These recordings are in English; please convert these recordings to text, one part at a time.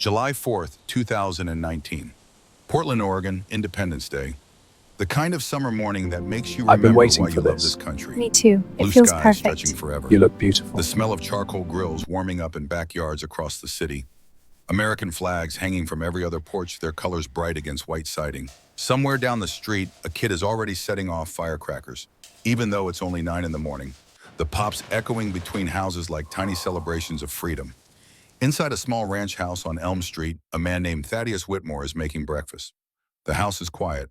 July 4th, 2019. Portland, Oregon, Independence Day. The kind of summer morning that makes you I've been remember waiting why for you love this. this country. Me too. It Blue feels skies stretching perfect. forever. You look beautiful. The smell of charcoal grills warming up in backyards across the city. American flags hanging from every other porch, their colors bright against white siding. Somewhere down the street, a kid is already setting off firecrackers, even though it's only 9 in the morning. The pops echoing between houses like tiny celebrations of freedom. Inside a small ranch house on Elm Street, a man named Thaddeus Whitmore is making breakfast. The house is quiet,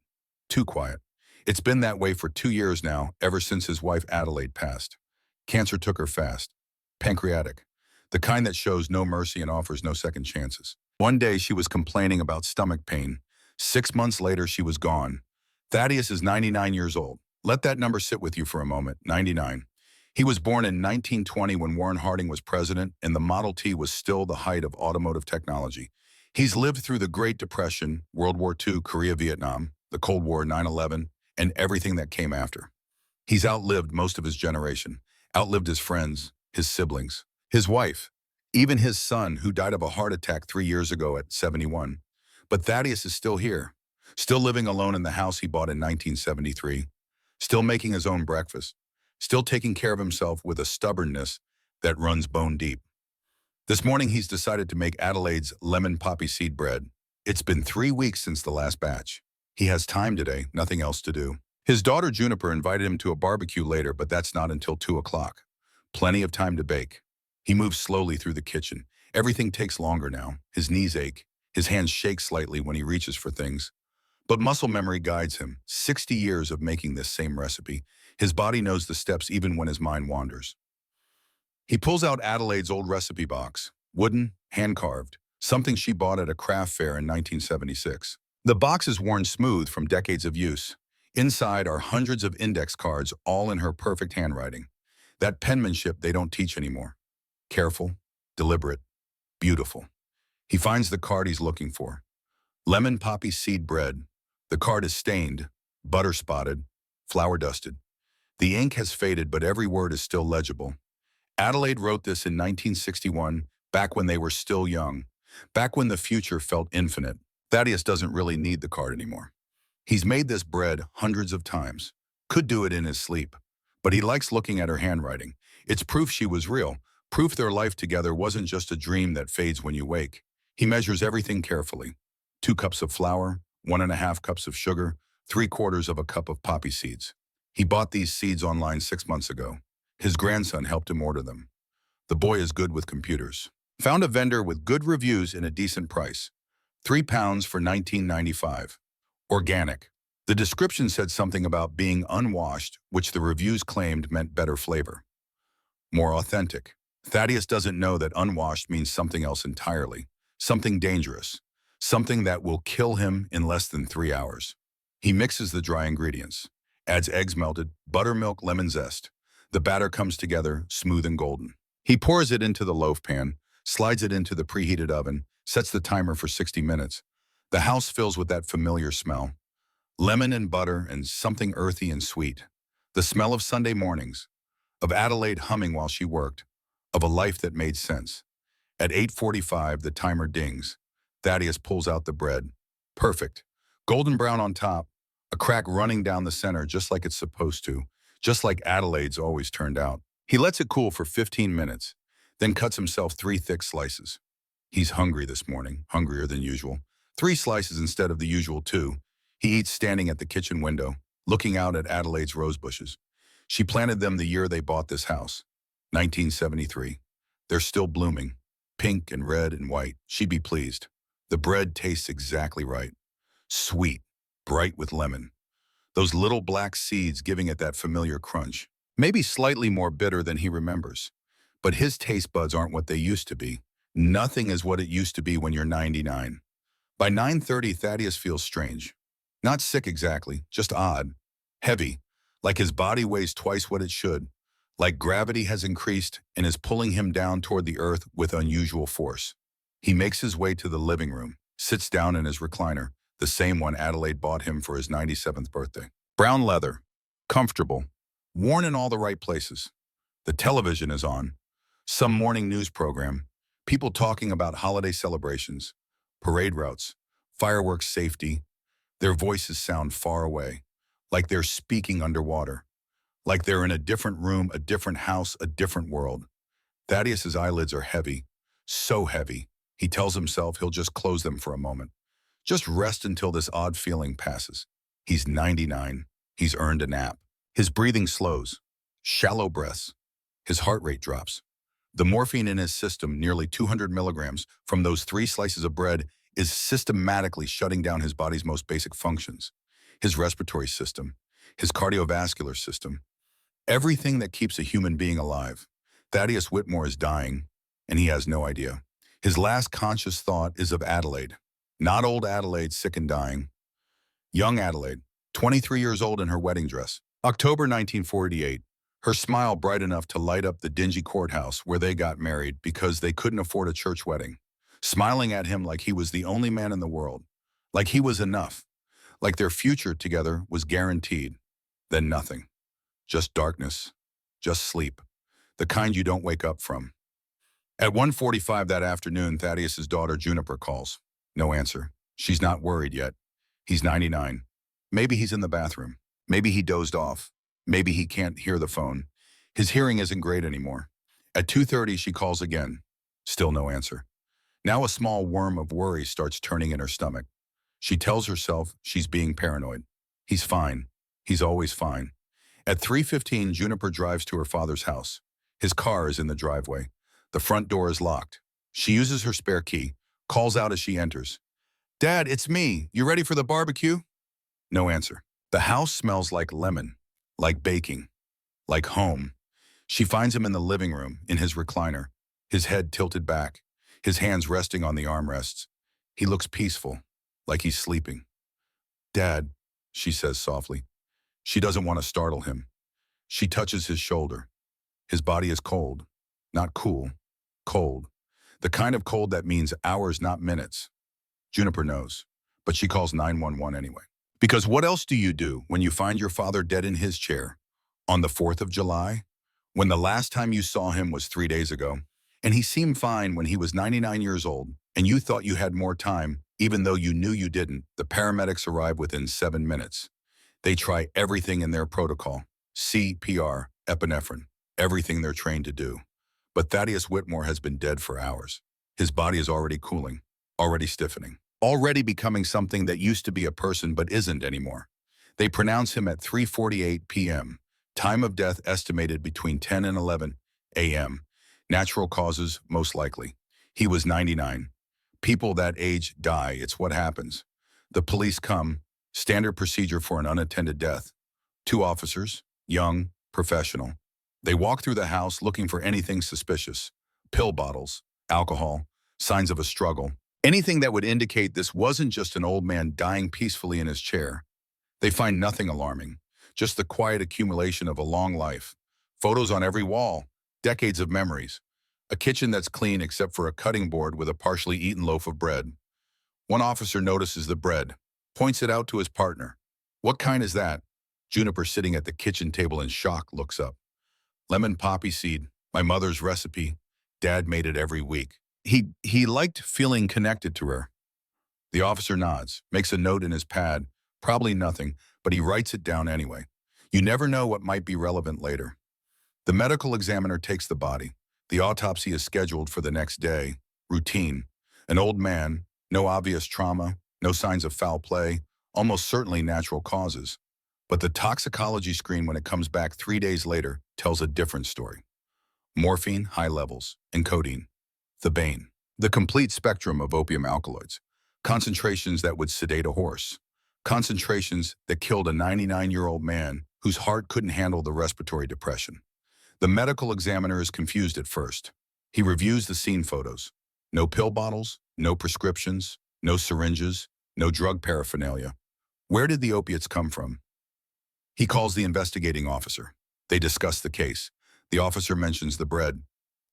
too quiet. It's been that way for 2 years now, ever since his wife Adelaide passed. Cancer took her fast. Pancreatic. The kind that shows no mercy and offers no second chances. One day she was complaining about stomach pain. 6 months later, she was gone. Thaddeus is 99 years old. Let that number sit with you for a moment, 99. He was born in 1920 when Warren Harding was president and the Model T was still the height of automotive technology. He's lived through the Great Depression, World War II, Korea, Vietnam, the Cold War, 9/11, and everything that came after. He's outlived most of his generation, outlived his friends, his siblings, his wife, even his son, who died of a heart attack 3 years ago at 71. But Thaddeus is still here, still living alone in the house he bought in 1973, still making his own breakfast, still taking care of himself with a stubbornness that runs bone deep. This morning, he's decided to make Adelaide's lemon poppy seed bread. It's been 3 weeks since the last batch. He has time today, nothing else to do. His daughter Juniper invited him to a barbecue later, but that's not until 2 o'clock. Plenty of time to bake. He moves slowly through the kitchen. Everything takes longer now. His knees ache. His hands shake slightly when he reaches for things. But muscle memory guides him. 60 years of making this same recipe. His body knows the steps even when his mind wanders. He pulls out Adelaide's old recipe box. Wooden, hand-carved. Something she bought at a craft fair in 1976. The box is worn smooth from decades of use. Inside are hundreds of index cards, all in her perfect handwriting. That penmanship they don't teach anymore. Careful, deliberate, beautiful. He finds the card he's looking for. Lemon poppy seed bread. The card is stained, butter spotted, flour dusted. The ink has faded, but every word is still legible. Adelaide wrote this in 1961, back when they were still young, back when the future felt infinite. Thaddeus doesn't really need the card anymore. He's made this bread hundreds of times. Could do it in his sleep. But he likes looking at her handwriting. It's proof she was real. Proof their life together wasn't just a dream that fades when you wake. He measures everything carefully. 2 cups of flour, 1.5 cups of sugar, 3/4 of a cup of poppy seeds. He bought these seeds online 6 months ago. His grandson helped him order them. The boy is good with computers. Found a vendor with good reviews and a decent price. £3 for $19.95. Organic. The description said something about being unwashed, which the reviews claimed meant better flavor. More authentic. Thaddeus doesn't know that unwashed means something else entirely. Something dangerous. Something that will kill him in less than 3 hours. He mixes the dry ingredients. Adds eggs melted, buttermilk, lemon zest. The batter comes together, smooth and golden. He pours it into the loaf pan, slides it into the preheated oven, sets the timer for 60 minutes. The house fills with that familiar smell. Lemon and butter and something earthy and sweet. The smell of Sunday mornings, of Adelaide humming while she worked, of a life that made sense. At 8:45, the timer dings. Thaddeus pulls out the bread. Perfect. Golden brown on top, a crack running down the center just like it's supposed to, just like Adelaide's always turned out. He lets it cool for 15 minutes, then cuts himself 3 thick slices. He's hungry this morning, hungrier than usual. 3 slices instead of the usual 2. He eats standing at the kitchen window, looking out at Adelaide's rose bushes. She planted them the year they bought this house, 1973. They're still blooming, pink and red and white. She'd be pleased. The bread tastes exactly right. Sweet, bright with lemon. Those little black seeds giving it that familiar crunch. Maybe slightly more bitter than he remembers. But his taste buds aren't what they used to be. Nothing is what it used to be when you're 99. By 9:30, Thaddeus feels strange. Not sick exactly, just odd. Heavy, like his body weighs twice what it should. Like gravity has increased and is pulling him down toward the earth with unusual force. He makes his way to the living room, sits down in his recliner, the same one Adelaide bought him for his 97th birthday. Brown leather, comfortable, worn in all the right places. The television is on. Some morning news program. People talking about holiday celebrations. Parade routes, fireworks safety, their voices sound far away, like they're speaking underwater, like they're in a different room, a different house, a different world. Thaddeus's eyelids are heavy, so heavy, he tells himself he'll just close them for a moment. Just rest until this odd feeling passes. He's 99. He's earned a nap. His breathing slows. Shallow breaths. His heart rate drops. The morphine in his system, nearly 200 milligrams from those 3 slices of bread, is systematically shutting down his body's most basic functions. His respiratory system, his cardiovascular system, everything that keeps a human being alive. Thaddeus Whitmore is dying, and he has no idea. His last conscious thought is of Adelaide. Not old Adelaide, sick and dying. Young Adelaide, 23 years old in her wedding dress. October 1948. Her smile bright enough to light up the dingy courthouse where they got married because they couldn't afford a church wedding. Smiling at him like he was the only man in the world. Like he was enough. Like their future together was guaranteed. Then nothing. Just darkness. Just sleep. The kind you don't wake up from. At 1:45 that afternoon, Thaddeus's daughter Juniper calls. No answer. She's not worried yet. He's 99. Maybe he's in the bathroom. Maybe he dozed off. Maybe he can't hear the phone. His hearing isn't great anymore. At 2:30, she calls again. Still no answer. Now a small worm of worry starts turning in her stomach. She tells herself she's being paranoid. He's fine. He's always fine. At 3:15, Juniper drives to her father's house. His car is in the driveway. The front door is locked. She uses her spare key, calls out as she enters. Dad, it's me. You ready for the barbecue? No answer. The house smells like lemon, like baking, like home. She finds him in the living room, in his recliner, his head tilted back, his hands resting on the armrests. He looks peaceful, like he's sleeping. Dad, she says softly. She doesn't want to startle him. She touches his shoulder. His body is cold, not cool, cold. The kind of cold that means hours, not minutes. Juniper knows, but she calls 911 anyway. Because what else do you do when you find your father dead in his chair? On the 4th of July? When the last time you saw him was 3 days ago, and he seemed fine when he was 99 years old, and you thought you had more time, even though you knew you didn't. The paramedics arrive within 7 minutes. They try everything in their protocol. CPR, epinephrine, everything they're trained to do. But Thaddeus Whitmore has been dead for hours. His body is already cooling, already stiffening, already becoming something that used to be a person but isn't anymore. They pronounce him at 3:48 p.m., time of death estimated between 10 and 11 a.m. Natural causes, most likely. He was 99. People that age die, it's what happens. The police come, standard procedure for an unattended death. 2 officers, young, professional. They walk through the house looking for anything suspicious. Pill bottles, alcohol, signs of a struggle. Anything that would indicate this wasn't just an old man dying peacefully in his chair. They find nothing alarming, just the quiet accumulation of a long life. Photos on every wall, decades of memories. A kitchen that's clean except for a cutting board with a partially eaten loaf of bread. One officer notices the bread, points it out to his partner. What kind is that? Juniper, sitting at the kitchen table in shock, looks up. Lemon poppy seed, my mother's recipe. Dad made it every week. He liked feeling connected to her. The officer nods, makes a note in his pad, probably nothing, but he writes it down anyway. You never know what might be relevant later. The medical examiner takes the body. The autopsy is scheduled for the next day. Routine. An old man, no obvious trauma, no signs of foul play, almost certainly natural causes. But the toxicology screen, when it comes back 3 days later, tells a different story. Morphine, high levels, and codeine. Thebaine. The complete spectrum of opium alkaloids. Concentrations that would sedate a horse. Concentrations that killed a 99-year-old man whose heart couldn't handle the respiratory depression. The medical examiner is confused at first. He reviews the scene photos. No pill bottles, no prescriptions, no syringes, no drug paraphernalia. Where did the opiates come from? He calls the investigating officer. They discuss the case. The officer mentions the bread,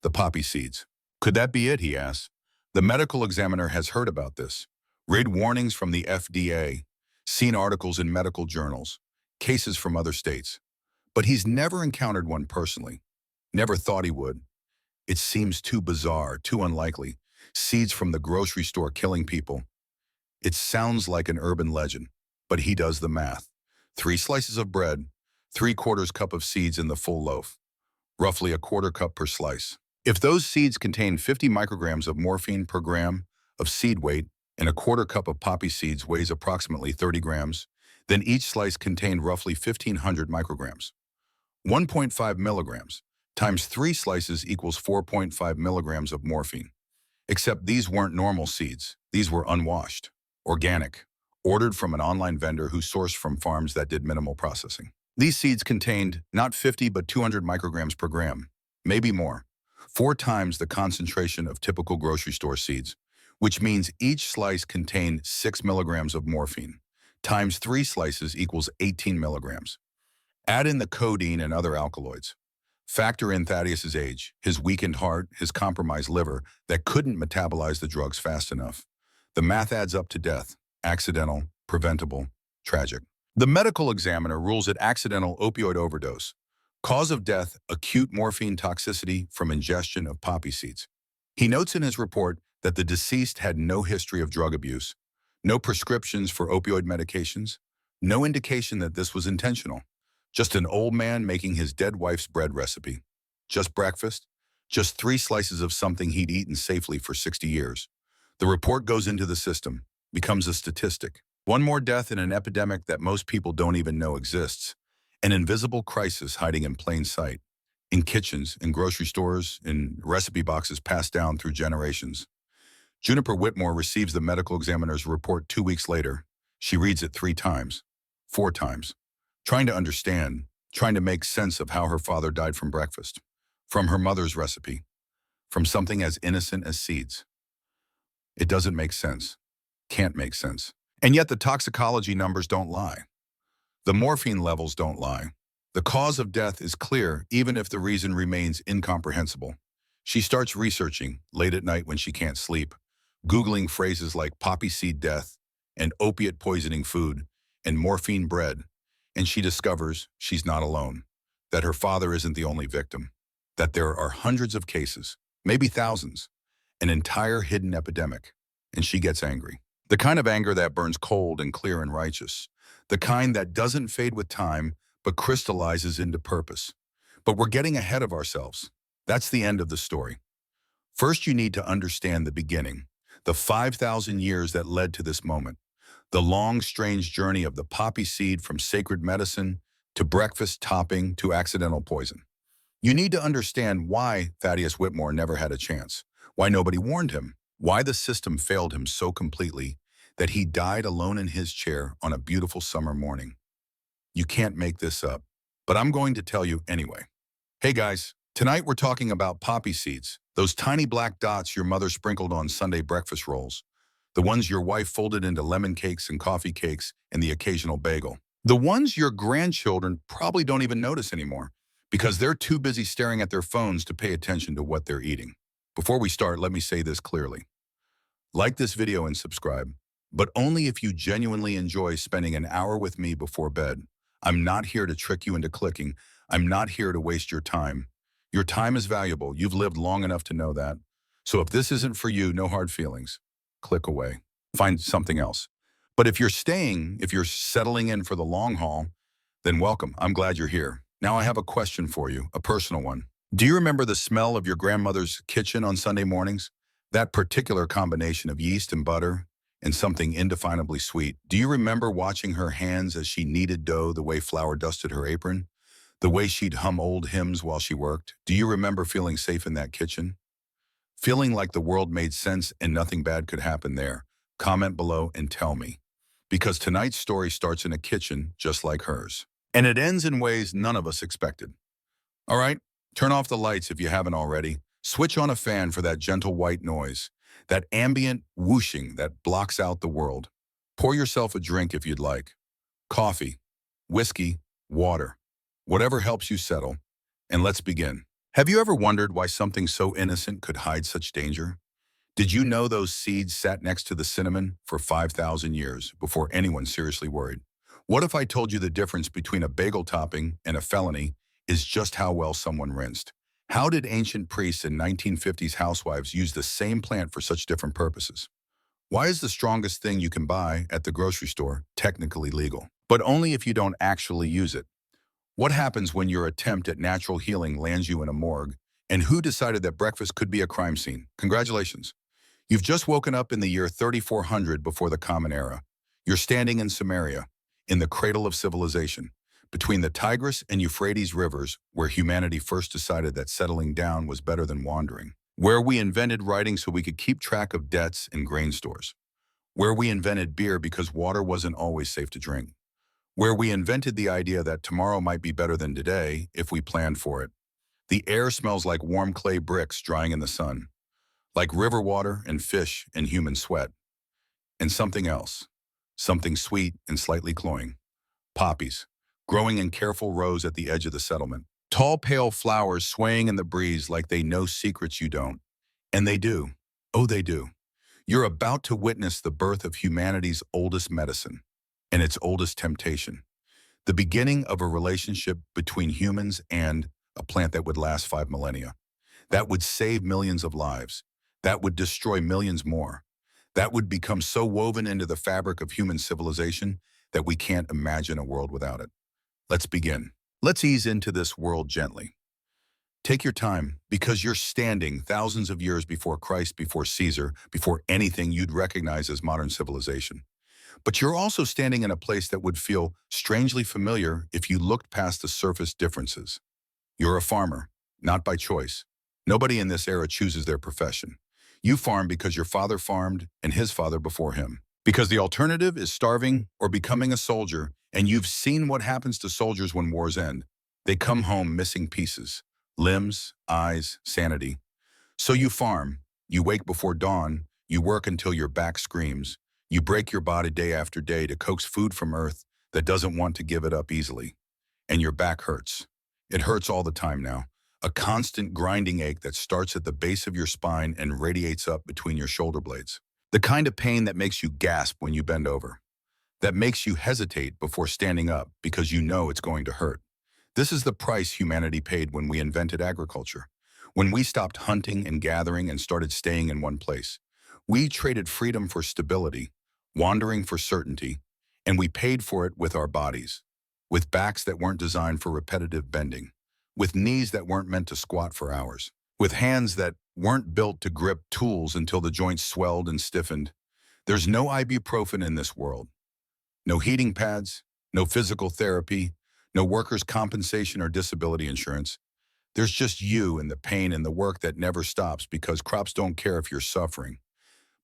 the poppy seeds. Could that be it, he asks. The medical examiner has heard about this. Read warnings from the FDA, seen articles in medical journals, cases from other states. But he's never encountered one personally. Never thought he would. It seems too bizarre, too unlikely. Seeds from the grocery store killing people. It sounds like an urban legend, but he does the math. 3 slices of bread, 3/4 cup of seeds in the full loaf, roughly a quarter cup per slice. If those seeds contain 50 micrograms of morphine per gram of seed weight and a quarter cup of poppy seeds weighs approximately 30 grams, then each slice contained roughly 1,500 micrograms. 1.5 milligrams times 3 slices equals 4.5 milligrams of morphine. Except these weren't normal seeds. These were unwashed, organic, ordered from an online vendor who sourced from farms that did minimal processing. These seeds contained not 50 but 200 micrograms per gram, maybe more, 4 times the concentration of typical grocery store seeds, which means each slice contained 6 milligrams of morphine, times 3 slices equals 18 milligrams. Add in the codeine and other alkaloids. Factor in Thaddeus's age, his weakened heart, his compromised liver that couldn't metabolize the drugs fast enough. The math adds up to death, accidental, preventable, tragic. The medical examiner rules it accidental opioid overdose. Cause of death, acute morphine toxicity from ingestion of poppy seeds. He notes in his report that the deceased had no history of drug abuse, no prescriptions for opioid medications, no indication that this was intentional. Just an old man making his dead wife's bread recipe. Just breakfast. Just 3 slices of something he'd eaten safely for 60 years. The report goes into the system, becomes a statistic. One more death in an epidemic that most people don't even know exists. An invisible crisis hiding in plain sight. In kitchens, in grocery stores, in recipe boxes passed down through generations. Juniper Whitmore receives the medical examiner's report 2 weeks later. She reads it 3 times, 4 times. Trying to understand, trying to make sense of how her father died from breakfast, from her mother's recipe, from something as innocent as seeds. It doesn't make sense, can't make sense. And yet the toxicology numbers don't lie. The morphine levels don't lie. The cause of death is clear even if the reason remains incomprehensible. She starts researching late at night when she can't sleep, Googling phrases like poppy seed death and opiate poisoning food and morphine bread. And she discovers she's not alone, that her father isn't the only victim, that there are hundreds of cases, maybe thousands, an entire hidden epidemic, and she gets angry. The kind of anger that burns cold and clear and righteous, the kind that doesn't fade with time but crystallizes into purpose. But we're getting ahead of ourselves. That's the end of the story. First, you need to understand the beginning, the 5,000 years that led to this moment. The long, strange journey of the poppy seed from sacred medicine to breakfast topping to accidental poison. You need to understand why Thaddeus Whitmore never had a chance, why nobody warned him, why the system failed him so completely that he died alone in his chair on a beautiful summer morning. You can't make this up, but I'm going to tell you anyway. Hey guys, tonight we're talking about poppy seeds, those tiny black dots your mother sprinkled on Sunday breakfast rolls. The ones your wife folded into lemon cakes and coffee cakes and the occasional bagel. The ones your grandchildren probably don't even notice anymore because they're too busy staring at their phones to pay attention to what they're eating. Before we start, let me say this clearly. Like this video and subscribe, but only if you genuinely enjoy spending an hour with me before bed. I'm not here to trick you into clicking. I'm not here to waste your time. Your time is valuable. You've lived long enough to know that. So if this isn't for you, no hard feelings. Click away. Find something else. But if you're staying, if you're settling in for the long haul, then welcome. I'm glad you're here. Now I have a question for you, a personal one. Do you remember the smell of your grandmother's kitchen on Sunday mornings? That particular combination of yeast and butter and something indefinably sweet. Do you remember watching her hands as she kneaded dough, the way flour dusted her apron, the way she'd hum old hymns while she worked? Do you remember feeling safe in that kitchen? Feeling like the world made sense and nothing bad could happen there? Comment below and tell me. Because tonight's story starts in a kitchen just like hers. And it ends in ways none of us expected. All right, turn off the lights if you haven't already. Switch on a fan for that gentle white noise, that ambient whooshing that blocks out the world. Pour yourself a drink if you'd like. Coffee, whiskey, water, whatever helps you settle. And let's begin. Have you ever wondered why something so innocent could hide such danger? Did you know those seeds sat next to the cinnamon for 5,000 years before anyone seriously worried? What if I told you the difference between a bagel topping and a felony is just how well someone rinsed, How did ancient priests and 1950s housewives use the same plant for such different purposes? Why is the strongest thing you can buy at the grocery store technically legal, but only if you don't actually use it? What happens when your attempt at natural healing lands you in a morgue? And who decided that breakfast could be a crime scene? Congratulations. You've just woken up in the year 3400 before the Common Era. You're standing in Samaria, in the cradle of civilization, between the Tigris and Euphrates rivers, where humanity first decided that settling down was better than wandering. Where we invented writing so we could keep track of debts and grain stores. Where we invented beer because water wasn't always safe to drink. Where we invented the idea that tomorrow might be better than today if we planned for it. The air smells like warm clay bricks drying in the sun, like river water and fish and human sweat. And something else, something sweet and slightly cloying. Poppies, growing in careful rows at the edge of the settlement. Tall, pale flowers swaying in the breeze like they know secrets you don't. And they do. Oh, they do. You're about to witness the birth of humanity's oldest medicine and its oldest temptation. The beginning of a relationship between humans and a plant that would last 5 millennia. That would save millions of lives. That would destroy millions more. That would become so woven into the fabric of human civilization that we can't imagine a world without it. Let's begin. Let's ease into this world gently. Take your time, because you're standing thousands of years before Christ, before Caesar, before anything you'd recognize as modern civilization. But you're also standing in a place that would feel strangely familiar if you looked past the surface differences. You're a farmer, not by choice. Nobody in this era chooses their profession. You farm because your father farmed and his father before him. Because the alternative is starving or becoming a soldier, and you've seen what happens to soldiers when wars end. They come home missing pieces, limbs, eyes, sanity. So you farm, you wake before dawn, you work until your back screams, you break your body day after day to coax food from earth that doesn't want to give it up easily. And your back hurts. It hurts all the time now. A constant grinding ache that starts at the base of your spine and radiates up between your shoulder blades. The kind of pain that makes you gasp when you bend over. That makes you hesitate before standing up because you know it's going to hurt. This is the price humanity paid when we invented agriculture. When we stopped hunting and gathering and started staying in one place. We traded freedom for stability, wandering for certainty, and we paid for it with our bodies. With backs that weren't designed for repetitive bending. With knees that weren't meant to squat for hours. With hands that weren't built to grip tools until the joints swelled and stiffened. There's no ibuprofen in this world. No heating pads, no physical therapy, no workers' compensation or disability insurance. There's just you and the pain and the work that never stops because crops don't care if you're suffering.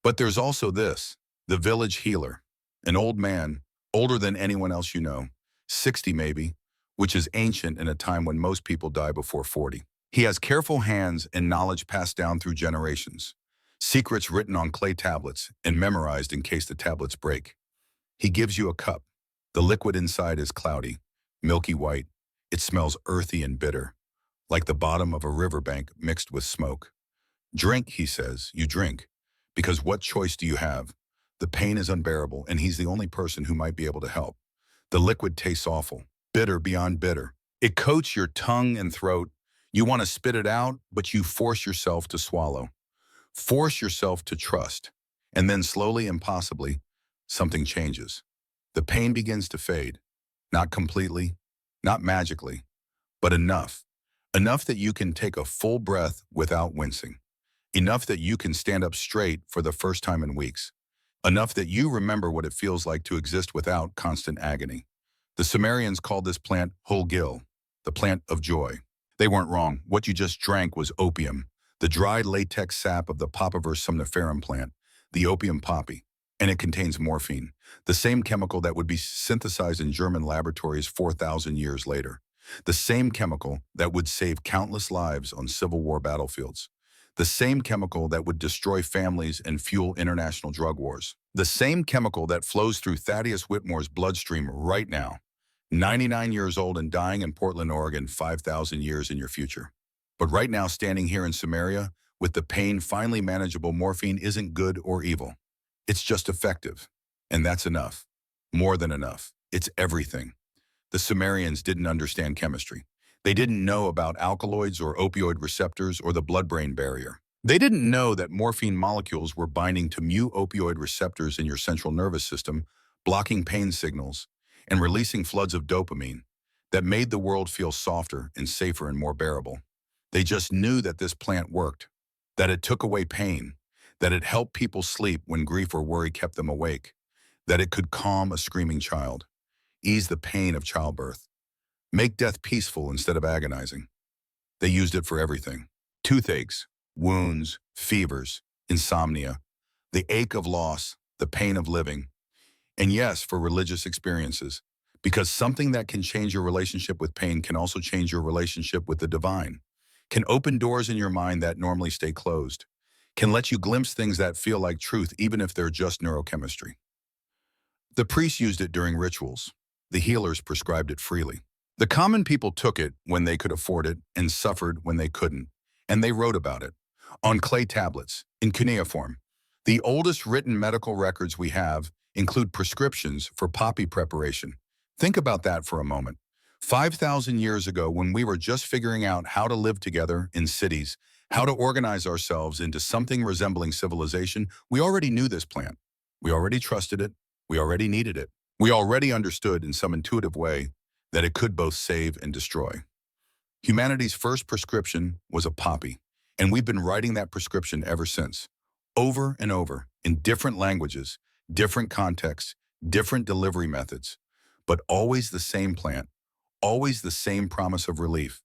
But there's also this, the village healer, an old man, older than anyone else you know, 60 maybe, which is ancient in a time when most people die before 40. He has careful hands and knowledge passed down through generations, secrets written on clay tablets and memorized in case the tablets break. He gives you a cup. The liquid inside is cloudy, milky white. It smells earthy and bitter, like the bottom of a riverbank mixed with smoke. Drink, he says, you drink. Because what choice do you have? The pain is unbearable, and he's the only person who might be able to help. The liquid tastes awful, bitter beyond bitter. It coats your tongue and throat. You want to spit it out, but you force yourself to swallow. Force yourself to trust. And then slowly and possibly, something changes. The pain begins to fade. Not completely, not magically, but enough. Enough that you can take a full breath without wincing. Enough that you can stand up straight for the first time in weeks. Enough that you remember what it feels like to exist without constant agony. The Sumerians called this plant Holgil, the plant of joy. They weren't wrong. What you just drank was opium, the dried latex sap of the Papaver somniferum plant, the opium poppy. And it contains morphine, the same chemical that would be synthesized in German laboratories 4,000 years later. The same chemical that would save countless lives on Civil War battlefields. The same chemical that would destroy families and fuel international drug wars. The same chemical that flows through Thaddeus Whitmore's bloodstream right now. 99 years old and dying in Portland, Oregon, 5,000 years in your future. But right now, standing here in Samaria, with the pain finally manageable, morphine isn't good or evil. It's just effective. And that's enough. More than enough. It's everything. The Sumerians didn't understand chemistry. They didn't know about alkaloids or opioid receptors or the blood-brain barrier. They didn't know that morphine molecules were binding to mu opioid receptors in your central nervous system, blocking pain signals, and releasing floods of dopamine that made the world feel softer and safer and more bearable. They just knew that this plant worked, that it took away pain, that it helped people sleep when grief or worry kept them awake, that it could calm a screaming child, ease the pain of childbirth, make death peaceful instead of agonizing. They used it for everything. Toothaches, wounds, fevers, insomnia, the ache of loss, the pain of living, and yes, for religious experiences, because something that can change your relationship with pain can also change your relationship with the divine, can open doors in your mind that normally stay closed, can let you glimpse things that feel like truth even if they're just neurochemistry. The priests used it during rituals. The healers prescribed it freely. The common people took it when they could afford it and suffered when they couldn't, and they wrote about it on clay tablets, in cuneiform. The oldest written medical records we have include prescriptions for poppy preparation. Think about that for a moment. 5,000 years ago, when we were just figuring out how to live together in cities, how to organize ourselves into something resembling civilization, we already knew this plant. We already trusted it. We already needed it. We already understood in some intuitive way that it could both save and destroy. Humanity's first prescription was a poppy, and we've been writing that prescription ever since, over and over, in different languages, different contexts, different delivery methods, but always the same plant, always the same promise of relief.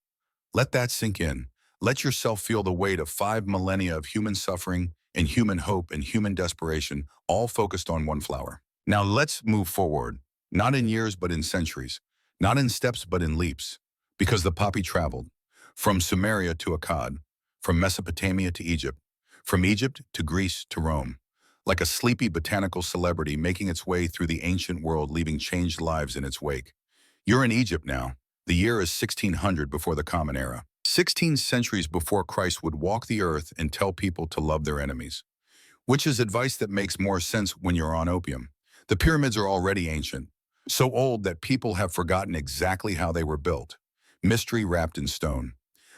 Let that sink in. Let yourself feel the weight of 5 millennia of human suffering and human hope and human desperation, all focused on one flower. Now let's move forward, not in years but in centuries, not in steps but in leaps, because the poppy traveled from Sumeria to Akkad, from Mesopotamia to Egypt, from Egypt to Greece to Rome, like a sleepy botanical celebrity making its way through the ancient world, leaving changed lives in its wake. You're in Egypt now. The year is 1600 before the Common Era. 16 centuries before Christ would walk the earth and tell people to love their enemies, which is advice that makes more sense when you're on opium. The pyramids are already ancient, so old that people have forgotten exactly how they were built. Mystery wrapped in stone.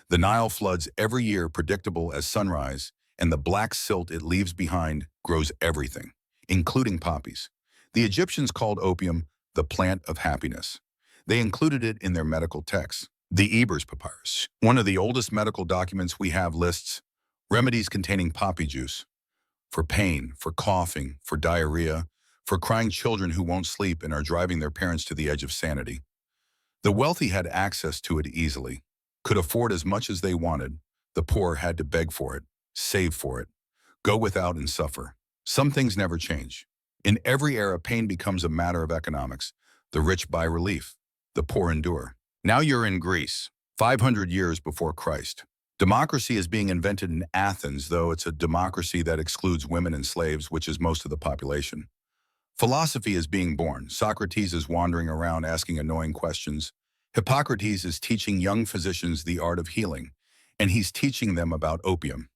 The Nile floods every year, predictable as sunrise, and the black silt it leaves behind grows everything, including poppies. The Egyptians called opium the plant of happiness. They included it in their medical texts. The Ebers Papyrus, one of the oldest medical documents we have, lists remedies containing poppy juice for pain, for coughing, for diarrhea, for crying children who won't sleep and are driving their parents to the edge of sanity. The wealthy had access to it easily, could afford as much as they wanted. The poor had to beg for it, save for it, go without and suffer. Some things never change. In every era, pain becomes a matter of economics. The rich buy relief, the poor endure. Now you're in Greece, 500 years before Christ. Democracy is being invented in Athens, though it's a democracy that excludes women and slaves, which is most of the population. Philosophy is being born. Socrates is wandering around asking annoying questions. Hippocrates is teaching young physicians the art of healing, and he's teaching them about opium.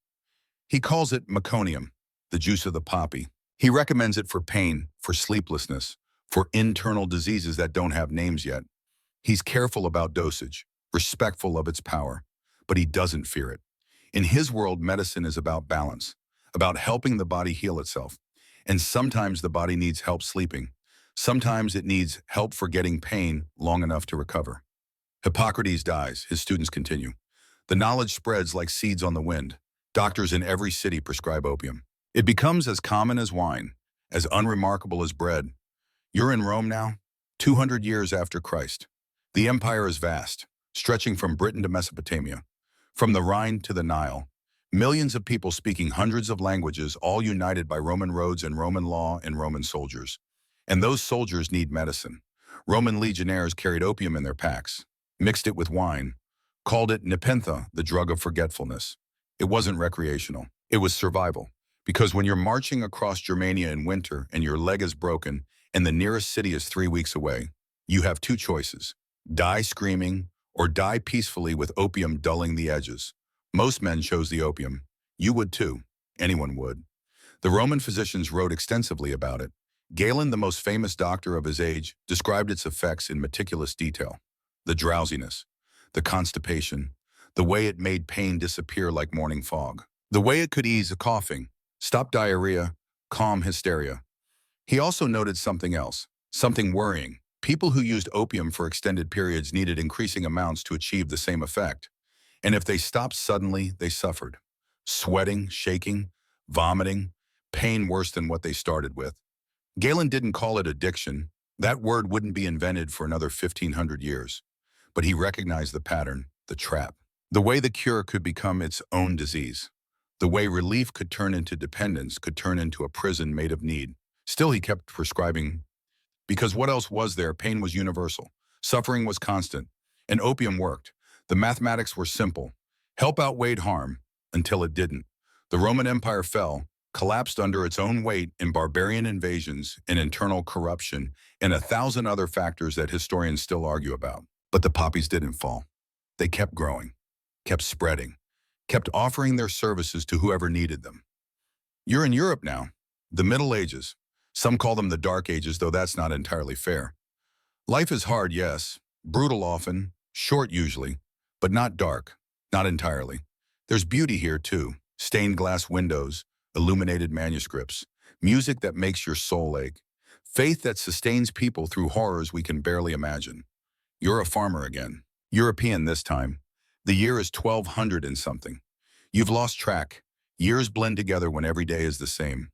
He calls it meconium, the juice of the poppy. He recommends it for pain, for sleeplessness, for internal diseases that don't have names yet. He's careful about dosage, respectful of its power, but he doesn't fear it. In his world, medicine is about balance, about helping the body heal itself. And sometimes the body needs help sleeping. Sometimes it needs help forgetting pain long enough to recover. Hippocrates dies, his students continue. The knowledge spreads like seeds on the wind. Doctors in every city prescribe opium. It becomes as common as wine, as unremarkable as bread. You're in Rome now, 200 years after Christ. The empire is vast, stretching from Britain to Mesopotamia, from the Rhine to the Nile. Millions of people speaking hundreds of languages, all united by Roman roads and Roman law and Roman soldiers. And those soldiers need medicine. Roman legionnaires carried opium in their packs, mixed it with wine, called it nepenthe, the drug of forgetfulness. It wasn't recreational. It was survival. Because when you're marching across Germania in winter and your leg is broken and the nearest city is 3 weeks away, you have two choices: die screaming or die peacefully with opium dulling the edges. Most men chose the opium. You would too. Anyone would. The Roman physicians wrote extensively about it. Galen, the most famous doctor of his age, described its effects in meticulous detail. The drowsiness, the constipation, the way it made pain disappear like morning fog, the way it could ease a coughing, stop diarrhea, calm hysteria. He also noted something else, something worrying. People who used opium for extended periods needed increasing amounts to achieve the same effect. And if they stopped suddenly, they suffered. Sweating, shaking, vomiting, pain worse than what they started with. Galen didn't call it addiction. That word wouldn't be invented for another 1,500 years. But he recognized the pattern, the trap. The way the cure could become its own disease. The way relief could turn into dependence, could turn into a prison made of need. Still, he kept prescribing because what else was there? Pain was universal. Suffering was constant. And opium worked. The mathematics were simple. Help outweighed harm until it didn't. The Roman Empire fell, collapsed under its own weight in barbarian invasions and internal corruption and 1,000 other factors that historians still argue about. But the poppies didn't fall. They kept growing, kept spreading, kept offering their services to whoever needed them. You're in Europe now, the Middle Ages. Some call them the Dark Ages, though that's not entirely fair. Life is hard, yes, brutal often, short usually, but not dark, not entirely. There's beauty here too, stained glass windows, illuminated manuscripts, music that makes your soul ache, faith that sustains people through horrors we can barely imagine. You're a farmer again, European this time. The year is 1200 and something. You've lost track. Years blend together when every day is the same.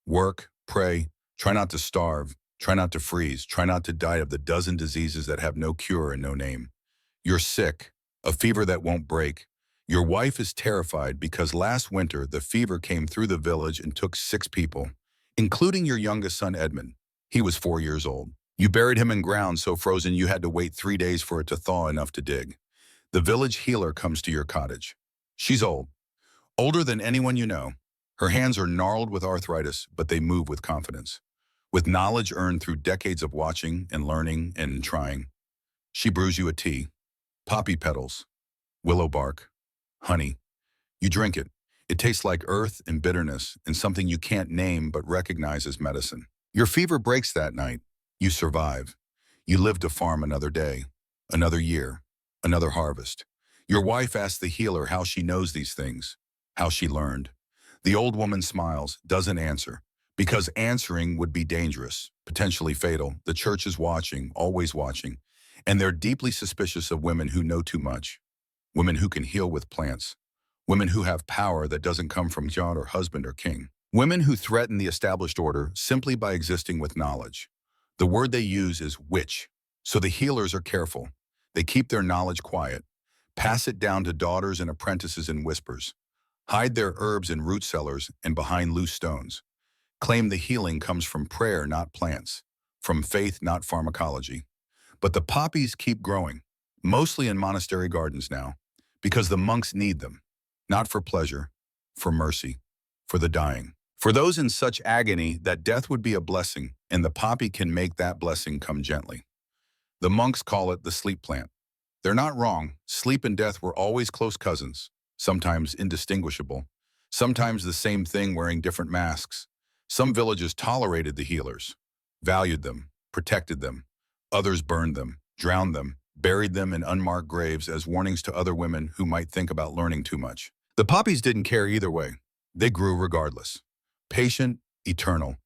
Work, pray, try not to starve, try not to freeze, try not to die of the dozen diseases that have no cure and no name. You're sick, a fever that won't break. Your wife is terrified because last winter the fever came through the village and took 6 people, including your youngest son Edmund. He was 4 years old. You buried him in ground so frozen you had to wait 3 days for it to thaw enough to dig. The village healer comes to your cottage. She's old, older than anyone you know. Her hands are gnarled with arthritis, but they move with confidence, with knowledge earned through decades of watching and learning and trying. She brews you a tea, poppy petals, willow bark, honey. You drink it. It tastes like earth and bitterness and something you can't name but recognize as medicine. Your fever breaks that night. You survive. You live to farm another day, another year, another harvest. Your wife asks the healer how she knows these things, how she learned. The old woman smiles, doesn't answer, because answering would be dangerous, potentially fatal. The church is watching, always watching, and they're deeply suspicious of women who know too much, women who can heal with plants, women who have power that doesn't come from God or husband or king, women who threaten the established order simply by existing with knowledge. The word they use is witch, so the healers are careful. They keep their knowledge quiet, pass it down to daughters and apprentices in whispers, hide their herbs in root cellars and behind loose stones, claim the healing comes from prayer, not plants, from faith, not pharmacology. But the poppies keep growing, mostly in monastery gardens now, because the monks need them, not for pleasure, for mercy, for the dying, for those in such agony that death would be a blessing, and the poppy can make that blessing come gently. The monks call it the sleep plant. They're not wrong. Sleep and death were always close cousins, sometimes indistinguishable, sometimes the same thing wearing different masks. Some villages tolerated the healers, valued them, protected them. Others burned them, drowned them, buried them in unmarked graves as warnings to other women who might think about learning too much. The poppies didn't care either way. They grew regardless. Patient, eternal,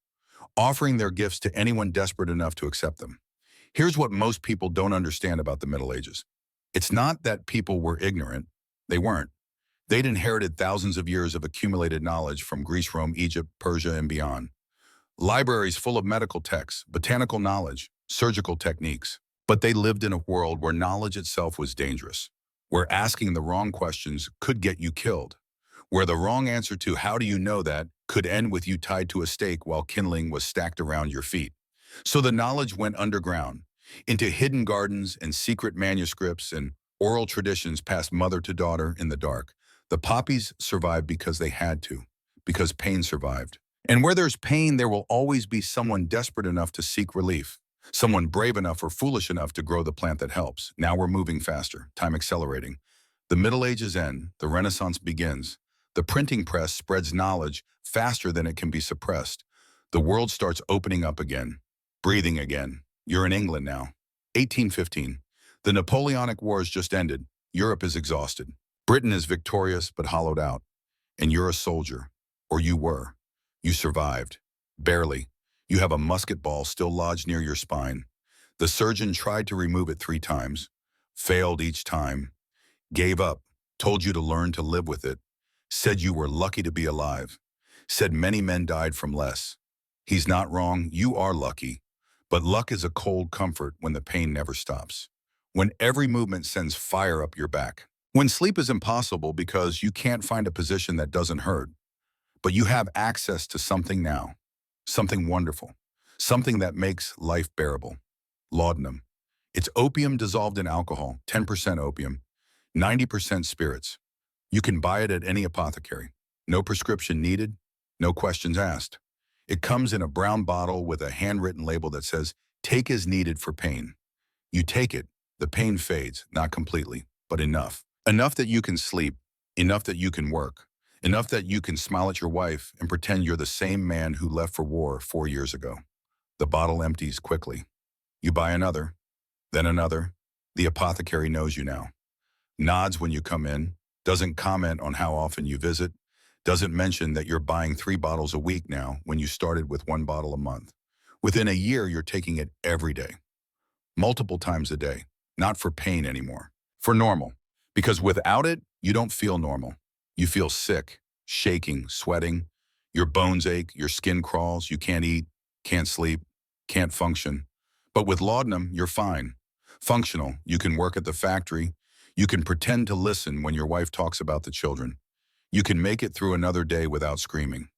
offering their gifts to anyone desperate enough to accept them. Here's what most people don't understand about the Middle Ages. It's not that people were ignorant. They weren't. They'd inherited thousands of years of accumulated knowledge from Greece, Rome, Egypt, Persia, and beyond. Libraries full of medical texts, botanical knowledge, surgical techniques. But they lived in a world where knowledge itself was dangerous, where asking the wrong questions could get you killed, where the wrong answer to "how do you know that" could end with you tied to a stake while kindling was stacked around your feet. So the knowledge went underground, into hidden gardens and secret manuscripts and oral traditions passed mother to daughter in the dark. The poppies survived because they had to, because pain survived. And where there's pain, there will always be someone desperate enough to seek relief, someone brave enough or foolish enough to grow the plant that helps. Now we're moving faster, time accelerating. The Middle Ages end, the Renaissance begins. The printing press spreads knowledge faster than it can be suppressed. The world starts opening up again, breathing again. You're in England now. 1815. The Napoleonic Wars just ended. Europe is exhausted. Britain is victorious but hollowed out. And you're a soldier. Or you were. You survived. Barely. You have a musket ball still lodged near your spine. The surgeon tried to remove it 3 times. Failed each time. Gave up. Told you to learn to live with it. Said you were lucky to be alive. Said many men died from less. He's not wrong. You are lucky. But luck is a cold comfort when the pain never stops. When every movement sends fire up your back. When sleep is impossible because you can't find a position that doesn't hurt. But you have access to something now. Something wonderful. Something that makes life bearable. Laudanum. It's opium dissolved in alcohol, 10% opium, 90% spirits. You can buy it at any apothecary. No prescription needed, no questions asked. It comes in a brown bottle with a handwritten label that says, "Take as needed for pain." You take it, the pain fades, not completely, but enough. Enough that you can sleep, enough that you can work, enough that you can smile at your wife and pretend you're the same man who left for war 4 years ago. The bottle empties quickly. You buy another, then another. The apothecary knows you now. Nods when you come in, doesn't comment on how often you visit, doesn't mention that you're buying 3 bottles a week now when you started with 1 bottle a month. Within a year, you're taking it every day, multiple times a day, not for pain anymore, for normal. Because without it, you don't feel normal. You feel sick, shaking, sweating, your bones ache, your skin crawls, you can't eat, can't sleep, can't function. But with laudanum, you're fine. Functional, you can work at the factory, you can pretend to listen when your wife talks about the children. You can make it through another day without screaming.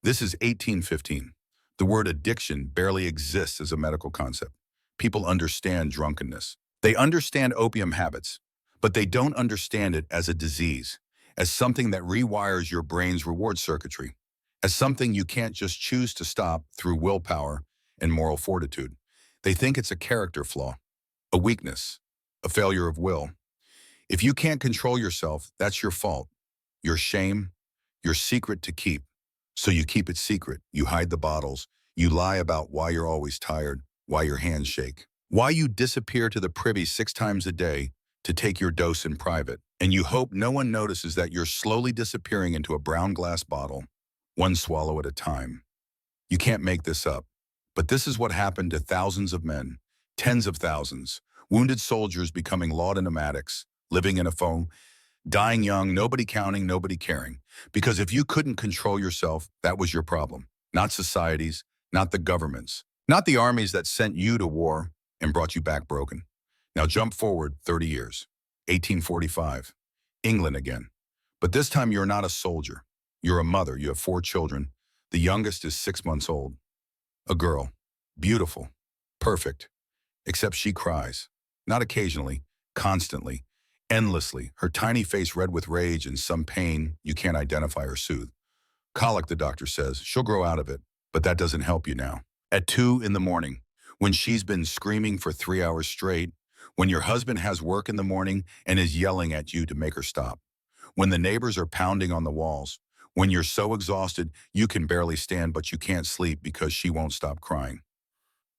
This is 1815. The word addiction barely exists as a medical concept. People understand drunkenness. They understand opium habits, but they don't understand it as a disease, as something that rewires your brain's reward circuitry, as something you can't just choose to stop through willpower and moral fortitude. They think it's a character flaw, a weakness, a failure of will. If you can't control yourself, that's your fault, your shame, your secret to keep. So you keep it secret, you hide the bottles, you lie about why you're always tired, why your hands shake, why you disappear to the privy 6 times a day to take your dose in private, and you hope no one notices that you're slowly disappearing into a brown glass bottle, 1 swallow at a time. You can't make this up. But this is what happened to thousands of men, tens of thousands, wounded soldiers becoming laudanum addicts, living in a foam, dying young, nobody counting, nobody caring. Because if you couldn't control yourself, that was your problem. Not societies, not the governments, not the armies that sent you to war and brought you back broken. Now jump forward 30 years, 1845, England again. But this time you're not a soldier. You're a mother, you have 4 children. The youngest is 6 months old. A girl, beautiful, perfect, except she cries. Not occasionally, constantly, endlessly, her tiny face red with rage and some pain you can't identify or soothe. Colic, the doctor says. She'll grow out of it, but that doesn't help you now. At 2 in the morning, when she's been screaming for 3 hours straight, when your husband has work in the morning and is yelling at you to make her stop, when the neighbors are pounding on the walls, when you're so exhausted you can barely stand but you can't sleep because she won't stop crying.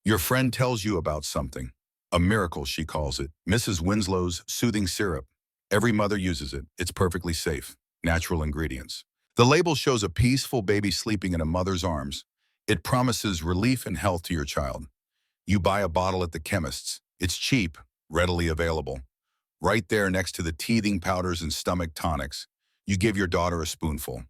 Your friend tells you about something. A miracle, she calls it. Mrs. Winslow's soothing syrup. Every mother uses it. It's perfectly safe. Natural ingredients. The label shows a peaceful baby sleeping in a mother's arms. It promises relief and health to your child. You buy a bottle at the chemist's. It's cheap, readily available. Right there next to the teething powders and stomach tonics. You give your daughter a spoonful.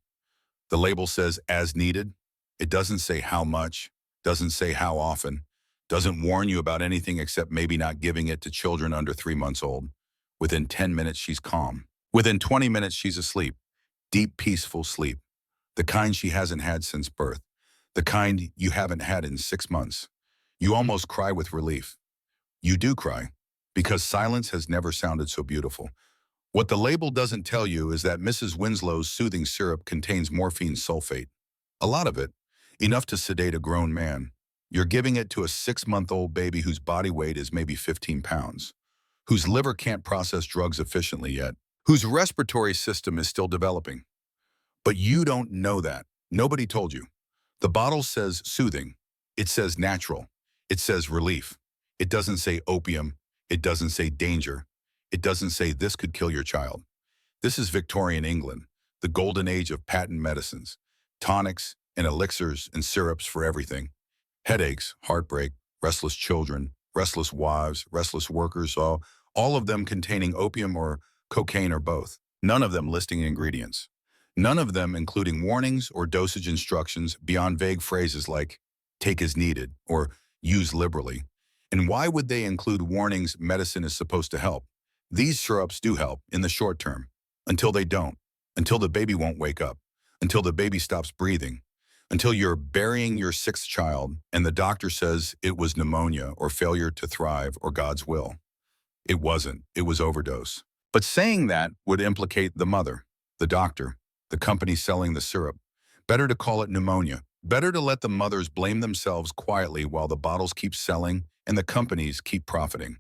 The label says as needed. It doesn't say how much, doesn't say how often, doesn't warn you about anything except maybe not giving it to children under 3 months old. Within 10 minutes, she's calm. Within 20 minutes, she's asleep. Deep, peaceful sleep. The kind she hasn't had since birth. The kind you haven't had in 6 months. You almost cry with relief. You do cry, because silence has never sounded so beautiful. What the label doesn't tell you is that Mrs. Winslow's soothing syrup contains morphine sulfate. A lot of it, enough to sedate a grown man. You're giving it to a 6-month-old baby whose body weight is maybe 15 pounds, whose liver can't process drugs efficiently yet, whose respiratory system is still developing. But you don't know that. Nobody told you. The bottle says soothing. It says natural. It says relief. It doesn't say opium. It doesn't say danger. It doesn't say this could kill your child. This is Victorian England, the golden age of patent medicines, tonics and elixirs and syrups for everything. Headaches, heartbreak, restless children, restless wives, restless workers, all of them containing opium or cocaine or both. None of them listing ingredients. None of them including warnings or dosage instructions beyond vague phrases like take as needed or use liberally. And why would they include warnings medicine is supposed to help? These syrups do help in the short term, until they don't, until the baby won't wake up, until the baby stops breathing, until you're burying your sixth child and the doctor says it was pneumonia or failure to thrive or God's will. It wasn't. It was overdose. But saying that would implicate the mother, the doctor, the company selling the syrup. Better to call it pneumonia. Better to let the mothers blame themselves quietly while the bottles keep selling and the companies keep profiting.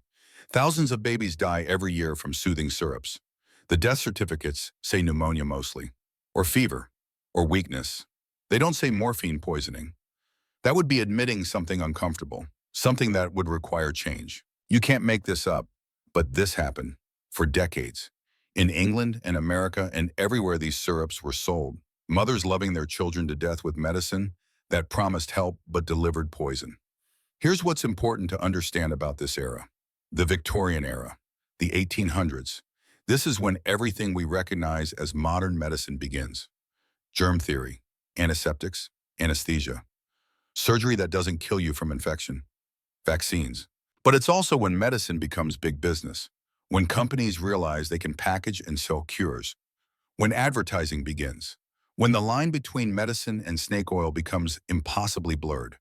Thousands of babies die every year from soothing syrups. The death certificates say pneumonia mostly, or fever, or weakness. They don't say morphine poisoning. That would be admitting something uncomfortable, something that would require change. You can't make this up, but this happened for decades. In England and America and everywhere these syrups were sold, mothers loving their children to death with medicine that promised help but delivered poison. Here's what's important to understand about this era. The Victorian era, the 1800s. This is when everything we recognize as modern medicine begins. Germ theory, antiseptics, anesthesia, surgery that doesn't kill you from infection, vaccines. But it's also when medicine becomes big business, when companies realize they can package and sell cures, when advertising begins, when the line between medicine and snake oil becomes impossibly blurred.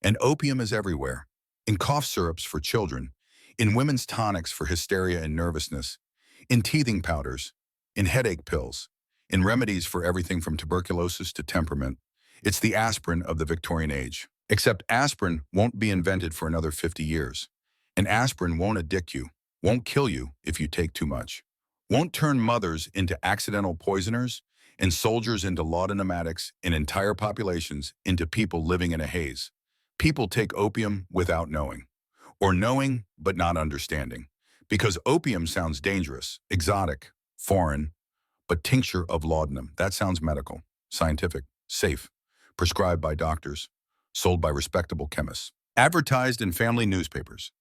And opium is everywhere, in cough syrups for children, in women's tonics for hysteria and nervousness, in teething powders, in headache pills, in remedies for everything from tuberculosis to temperament. It's the aspirin of the Victorian age. Except aspirin won't be invented for another 50 years. And aspirin won't addict you, won't kill you if you take too much, won't turn mothers into accidental poisoners and soldiers into laudanumatics and entire populations into people living in a haze. People take opium without knowing, or knowing but not understanding, because opium sounds dangerous, exotic, foreign, but tincture of laudanum, that sounds medical, scientific, safe, prescribed by doctors, sold by respectable chemists, advertised in family newspapers.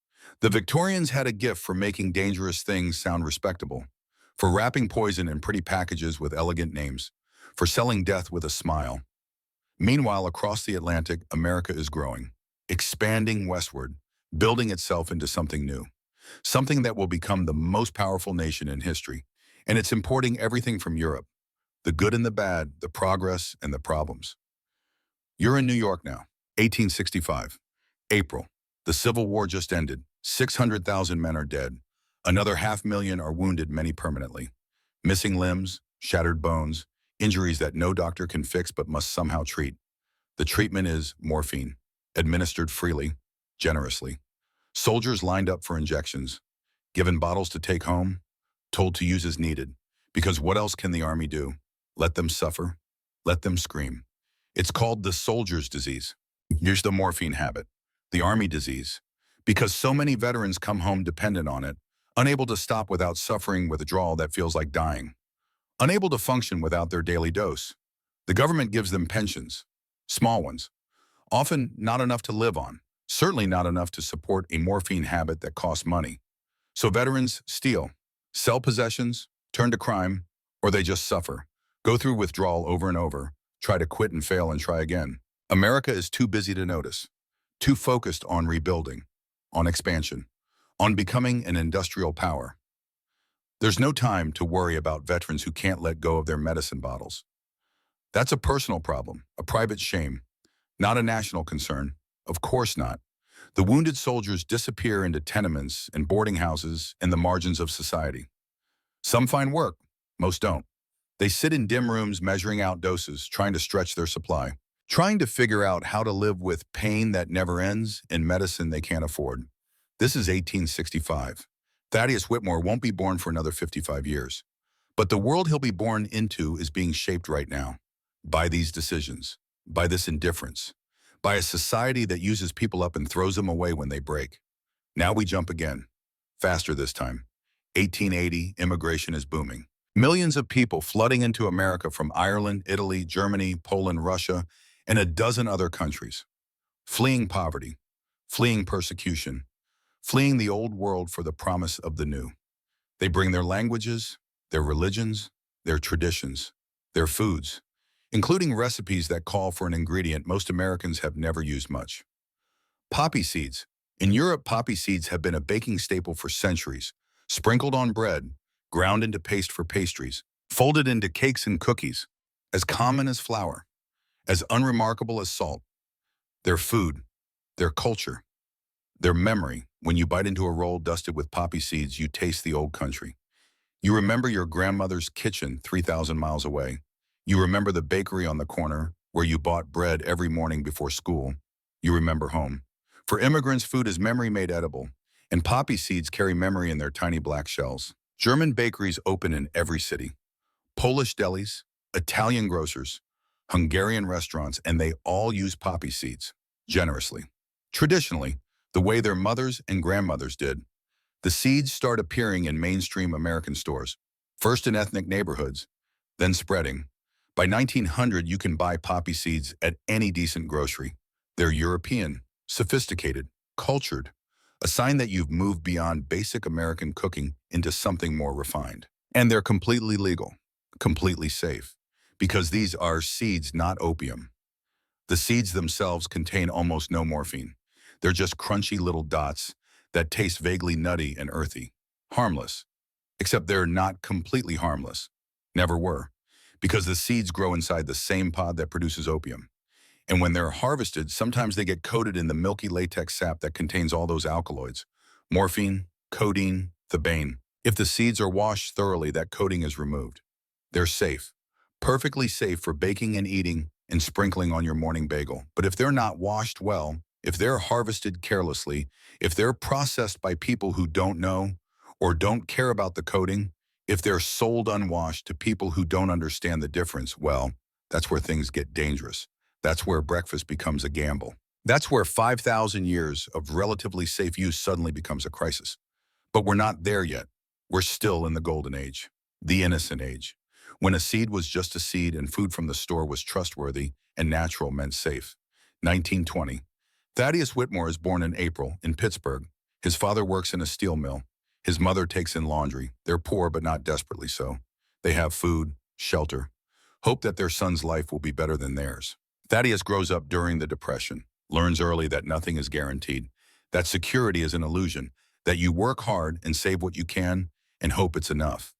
The Victorians had a gift for making dangerous things sound respectable, for wrapping poison in pretty packages with elegant names, for selling death with a smile. Meanwhile, across the Atlantic, America is growing, expanding westward, building itself into something new, something that will become the most powerful nation in history. And it's importing everything from Europe, the good and the bad, the progress and the problems. You're in New York now, 1865, April. The Civil War just ended. 600,000 men are dead. Another 500,000 are wounded, many permanently. Missing limbs, shattered bones, injuries that no doctor can fix but must somehow treat. The treatment is morphine, administered freely, generously. Soldiers lined up for injections, given bottles to take home, told to use as needed. Because what else can the army do? Let them suffer, let them scream. It's called the soldier's disease. Here's the morphine habit, the army disease. Because so many veterans come home dependent on it, unable to stop without suffering withdrawal that feels like dying, unable to function without their daily dose. The government gives them pensions, small ones, often not enough to live on, certainly not enough to support a morphine habit that costs money. So veterans steal, sell possessions, turn to crime, or they just suffer, go through withdrawal over and over, try to quit and fail and try again. America is too busy to notice, too focused on rebuilding, on expansion, on becoming an industrial power. There's no time to worry about veterans who can't let go of their medicine bottles. That's a personal problem, a private shame, not a national concern. Of course not. The wounded soldiers disappear into tenements and boarding houses and the margins of society. Some find work, most don't. They sit in dim rooms measuring out doses, trying to stretch their supply, trying to figure out how to live with pain that never ends and medicine they can't afford. This is 1865. Thaddeus Whitmore won't be born for another 55 years. But the world he'll be born into is being shaped right now by these decisions, by this indifference, by a society that uses people up and throws them away when they break. Now we jump again, faster this time. 1880, immigration is booming. Millions of people flooding into America from Ireland, Italy, Germany, Poland, Russia, and a dozen other countries. Fleeing poverty, fleeing persecution, fleeing the old world for the promise of the new. They bring their languages, their religions, their traditions, their foods, including recipes that call for an ingredient most Americans have never used much. Poppy seeds. In Europe, poppy seeds have been a baking staple for centuries, sprinkled on bread, ground into paste for pastries, folded into cakes and cookies, as common as flour, as unremarkable as salt. Their food, their culture, their memory. When you bite into a roll dusted with poppy seeds, you taste the old country. You remember your grandmother's kitchen 3,000 miles away. You remember the bakery on the corner where you bought bread every morning before school. You remember home. For immigrants, food is memory made edible, and poppy seeds carry memory in their tiny black shells. German bakeries open in every city. Polish delis, Italian grocers, Hungarian restaurants, and they all use poppy seeds, generously. Traditionally, the way their mothers and grandmothers did, the seeds start appearing in mainstream American stores, first in ethnic neighborhoods, then spreading. By 1900, you can buy poppy seeds at any decent grocery. They're European, sophisticated, cultured, a sign that you've moved beyond basic American cooking into something more refined. And they're completely legal, completely safe, because these are seeds, not opium. The seeds themselves contain almost no morphine. They're just crunchy little dots that taste vaguely nutty and earthy. Harmless. Except they're not completely harmless. Never were. Because the seeds grow inside the same pod that produces opium. And when they're harvested, sometimes they get coated in the milky latex sap that contains all those alkaloids. Morphine, codeine, thebaine. If the seeds are washed thoroughly, that coating is removed. They're safe. Perfectly safe for baking and eating and sprinkling on your morning bagel. But if they're not washed well, if they're harvested carelessly, if they're processed by people who don't know or don't care about the coating, if they're sold unwashed to people who don't understand the difference, well, that's where things get dangerous. That's where breakfast becomes a gamble. That's where 5,000 years of relatively safe use suddenly becomes a crisis. But we're not there yet. We're still in the golden age, the innocent age, when a seed was just a seed and food from the store was trustworthy and natural meant safe. 1920. Thaddeus Whitmore is born in April in Pittsburgh. His father works in a steel mill. His mother takes in laundry. They're poor, but not desperately so. They have food, shelter, hope that their son's life will be better than theirs. Thaddeus grows up during the Depression, learns early that nothing is guaranteed, that security is an illusion, that you work hard and save what you can and hope it's enough.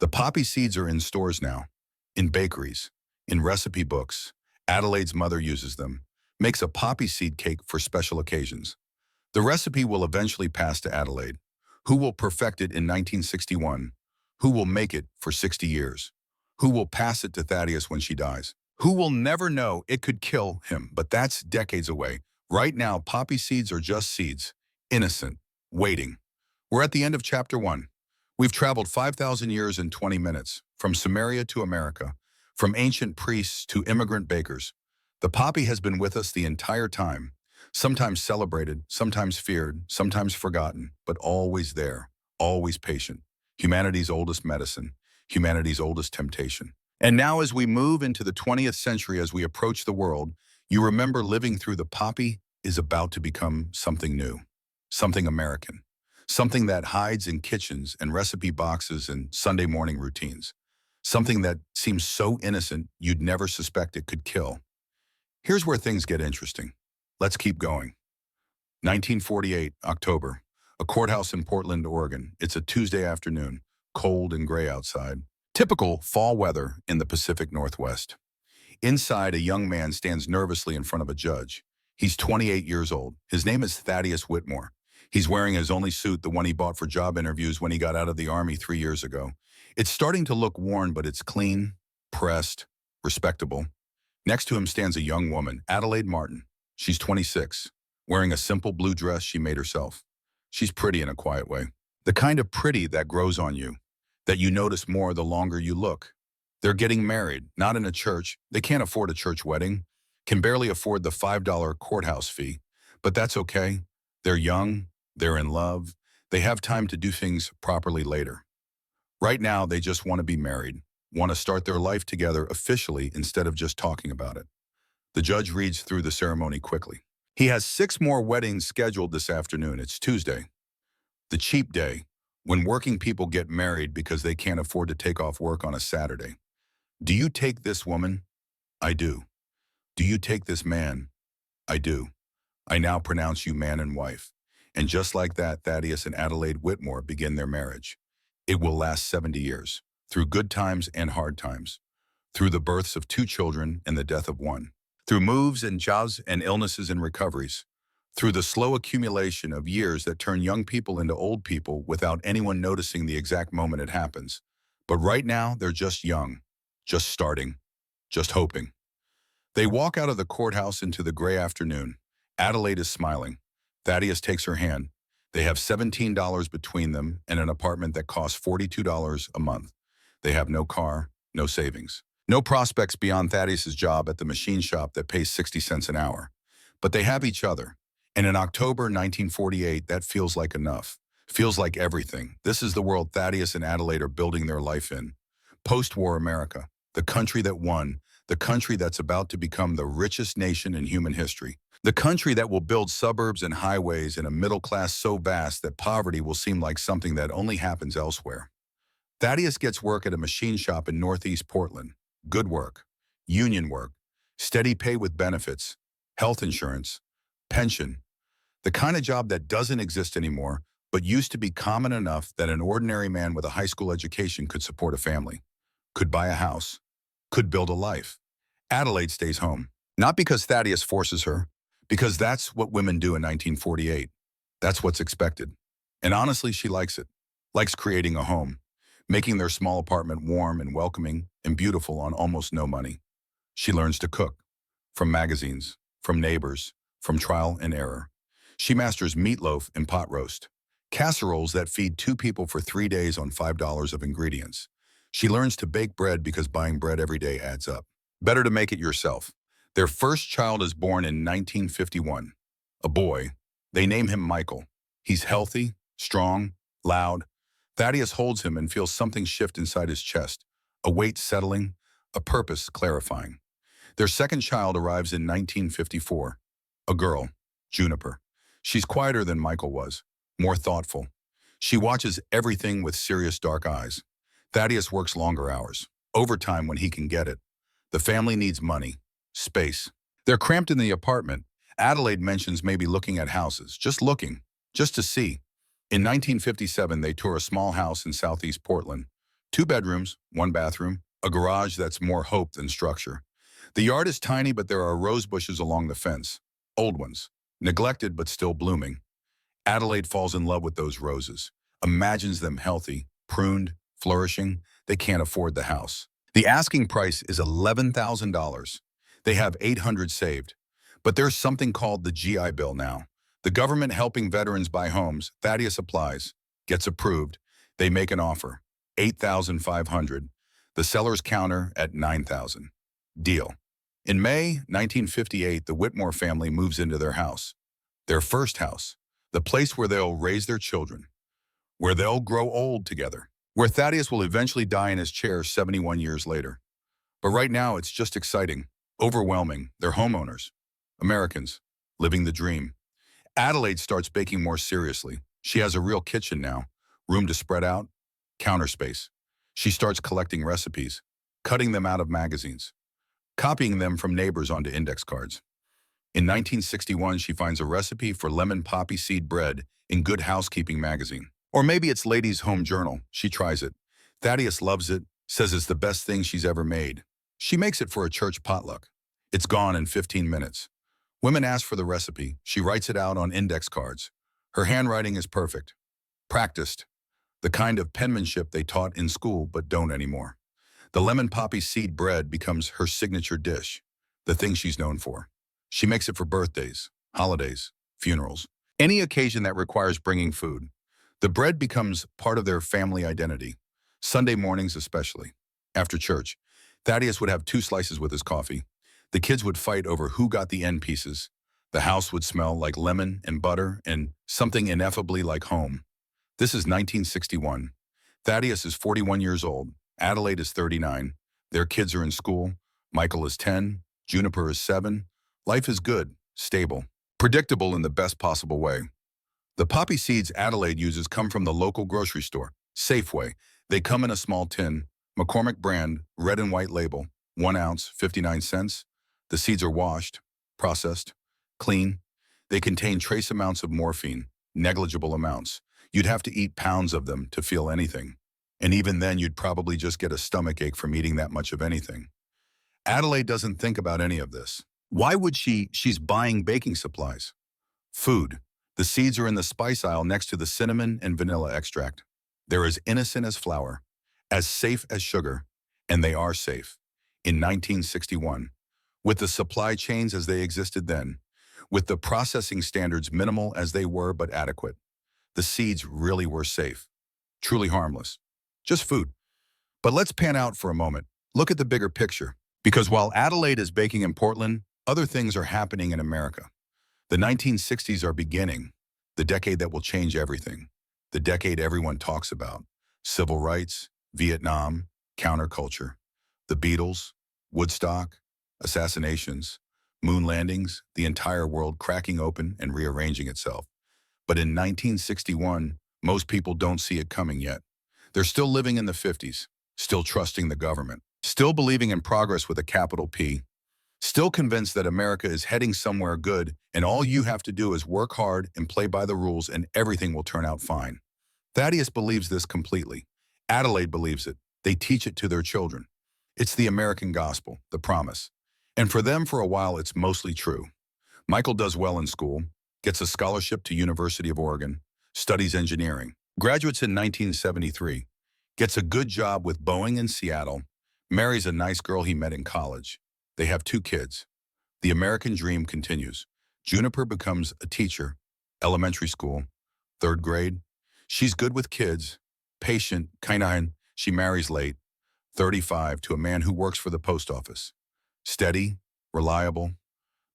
The poppy seeds are in stores now, in bakeries, in recipe books. Adelaide's mother uses them, makes a poppy seed cake for special occasions. The recipe will eventually pass to Adelaide, who will perfect it in 1961, who will make it for 60 years, who will pass it to Thaddeus when she dies, who will never know it could kill him, but that's decades away. Right now, poppy seeds are just seeds, innocent, waiting. We're at the end of chapter 1. We've traveled 5,000 years in 20 minutes, from Sumeria to America, from ancient priests to immigrant bakers. The poppy has been with us the entire time, sometimes celebrated, sometimes feared, sometimes forgotten, but always there, always patient. Humanity's oldest medicine, humanity's oldest temptation. And now as we move into the 20th century, as we approach the world, you remember living through the poppy is about to become something new, something American, something that hides in kitchens and recipe boxes and Sunday morning routines, something that seems so innocent you'd never suspect it could kill. Here's where things get interesting. Let's keep going. 1948, October, a courthouse in Portland, Oregon. It's a Tuesday afternoon, cold and gray outside. Typical fall weather in the Pacific Northwest. Inside, a young man stands nervously in front of a judge. He's 28 years old. His name is Thaddeus Whitmore. He's wearing his only suit, the one he bought for job interviews when he got out of the Army 3 years ago. It's starting to look worn, but it's clean, pressed, respectable. Next to him stands a young woman, Adelaide Martin. She's 26, wearing a simple blue dress she made herself. She's pretty in a quiet way. The kind of pretty that grows on you, that you notice more the longer you look. They're getting married, not in a church. They can't afford a church wedding, can barely afford the $5 courthouse fee. But that's okay. They're young, they're in love, They have time to do things properly later. Right now, they just want to be married, want to start their life together officially instead of just talking about it. The judge reads through the ceremony quickly. He has 6 more weddings scheduled this afternoon. It's Tuesday, the cheap day, when working people get married because they can't afford to take off work on a Saturday. Do you take this woman? I do. Do you take this man? I do. I now pronounce you man and wife. And just like that, Thaddeus and Adelaide Whitmore begin their marriage. It will last 70 years, through good times and hard times, through the births of 2 children and the death of one, through moves and jobs and illnesses and recoveries, through the slow accumulation of years that turn young people into old people without anyone noticing the exact moment it happens. But right now, they're just young, just starting, just hoping. They walk out of the courthouse into the gray afternoon. Adelaide is smiling. Thaddeus takes her hand. They have $17 between them and an apartment that costs $42 a month. They have no car, no savings, no prospects beyond Thaddeus's job at the machine shop that pays 60 cents an hour. But they have each other. And in October 1948, that feels like enough. Feels like everything. This is the world Thaddeus and Adelaide are building their life in. Post-war America, the country that won, the country that's about to become the richest nation in human history. The country that will build suburbs and highways and a middle class so vast that poverty will seem like something that only happens elsewhere. Thaddeus gets work at a machine shop in Northeast Portland. Good work, union work, steady pay with benefits, health insurance, pension. The kind of job that doesn't exist anymore, but used to be common enough that an ordinary man with a high school education could support a family, could buy a house, could build a life. Adelaide stays home. Not because Thaddeus forces her, because that's what women do in 1948. That's what's expected. And honestly, she likes it. Likes creating a home, making their small apartment warm and welcoming and beautiful on almost no money. She learns to cook, from magazines, from neighbors, from trial and error. She masters meatloaf and pot roast, casseroles that feed 2 people for 3 days on $5 of ingredients. She learns to bake bread because buying bread every day adds up. Better to make it yourself. Their first child is born in 1951. A boy. They name him Michael. He's healthy, strong, loud. Thaddeus holds him and feels something shift inside his chest, a weight settling, a purpose clarifying. Their second child arrives in 1954. A girl, Juniper. She's quieter than Michael was, more thoughtful. She watches everything with serious dark eyes. Thaddeus works longer hours, overtime when he can get it. The family needs money, space. They're cramped in the apartment. Adelaide mentions maybe looking at houses, just looking, just to see. In 1957, they tour a small house in Southeast Portland. 2 bedrooms, 1 bathroom, a garage that's more hope than structure. The yard is tiny, but there are rose bushes along the fence. Old ones, neglected but still blooming. Adelaide falls in love with those roses, imagines them healthy, pruned, flourishing. They can't afford the house. The asking price is $11,000. They have $800 saved. But there's something called the GI Bill now. The government helping veterans buy homes. Thaddeus applies, gets approved. They make an offer, $8,500. The sellers counter at $9,000. Deal. In May 1958, the Whitmore family moves into their house. Their first house. The place where they'll raise their children. Where they'll grow old together. Where Thaddeus will eventually die in his chair 71 years later. But right now, it's just exciting, overwhelming. They're homeowners. Americans, living the dream. Adelaide starts baking more seriously. She has a real kitchen now, room to spread out, counter space. She starts collecting recipes, cutting them out of magazines, copying them from neighbors onto index cards. In 1961, she finds a recipe for lemon poppy seed bread in Good Housekeeping magazine. Or maybe it's Ladies' Home Journal. She tries it. Thaddeus loves it, says it's the best thing she's ever made. She makes it for a church potluck. It's gone in 15 minutes. Women ask for the recipe. She writes it out on index cards. Her handwriting is perfect. Practiced. The kind of penmanship they taught in school but don't anymore. The lemon poppy seed bread becomes her signature dish, the thing she's known for. She makes it for birthdays, holidays, funerals, any occasion that requires bringing food. The bread becomes part of their family identity, Sunday mornings especially. After church, Thaddeus would have 2 slices with his coffee. The kids would fight over who got the end pieces. The house would smell like lemon and butter and something ineffably like home. This is 1961. Thaddeus is 41 years old. Adelaide is 39. Their kids are in school. Michael is 10. Juniper is 7. Life is good, stable, predictable in the best possible way. The poppy seeds Adelaide uses come from the local grocery store, Safeway. They come in a small tin, McCormick brand, red and white label, 1 ounce, 59 cents. The seeds are washed, processed, clean. They contain trace amounts of morphine, negligible amounts. You'd have to eat pounds of them to feel anything. And even then, you'd probably just get a stomachache from eating that much of anything. Adelaide doesn't think about any of this. Why would she? She's buying baking supplies. Food. The seeds are in the spice aisle next to the cinnamon and vanilla extract. They're as innocent as flour, as safe as sugar, and they are safe. In 1961, with the supply chains as they existed then, with the processing standards minimal as they were but adequate, the seeds really were safe, truly harmless. Just food. But let's pan out for a moment. Look at the bigger picture. Because while Adelaide is baking in Portland, other things are happening in America. The 1960s are beginning, the decade that will change everything, the decade everyone talks about. Civil rights, Vietnam, counterculture, the Beatles, Woodstock, assassinations, moon landings, the entire world cracking open and rearranging itself. But in 1961, most people don't see it coming yet. They're still living in the 50s, still trusting the government, still believing in progress with a capital P, still convinced that America is heading somewhere good and all you have to do is work hard and play by the rules and everything will turn out fine. Thaddeus believes this completely. Adelaide believes it. They teach it to their children. It's the American gospel, the promise. And for them, for a while, it's mostly true. Michael does well in school, gets a scholarship to University of Oregon, studies engineering, graduates in 1973, gets a good job with Boeing in Seattle, marries a nice girl he met in college. They have 2 kids. The American dream continues. Juniper becomes a teacher, elementary school, 3rd grade. She's good with kids, patient, kind. She marries late, 35, to a man who works for the post office. Steady, reliable.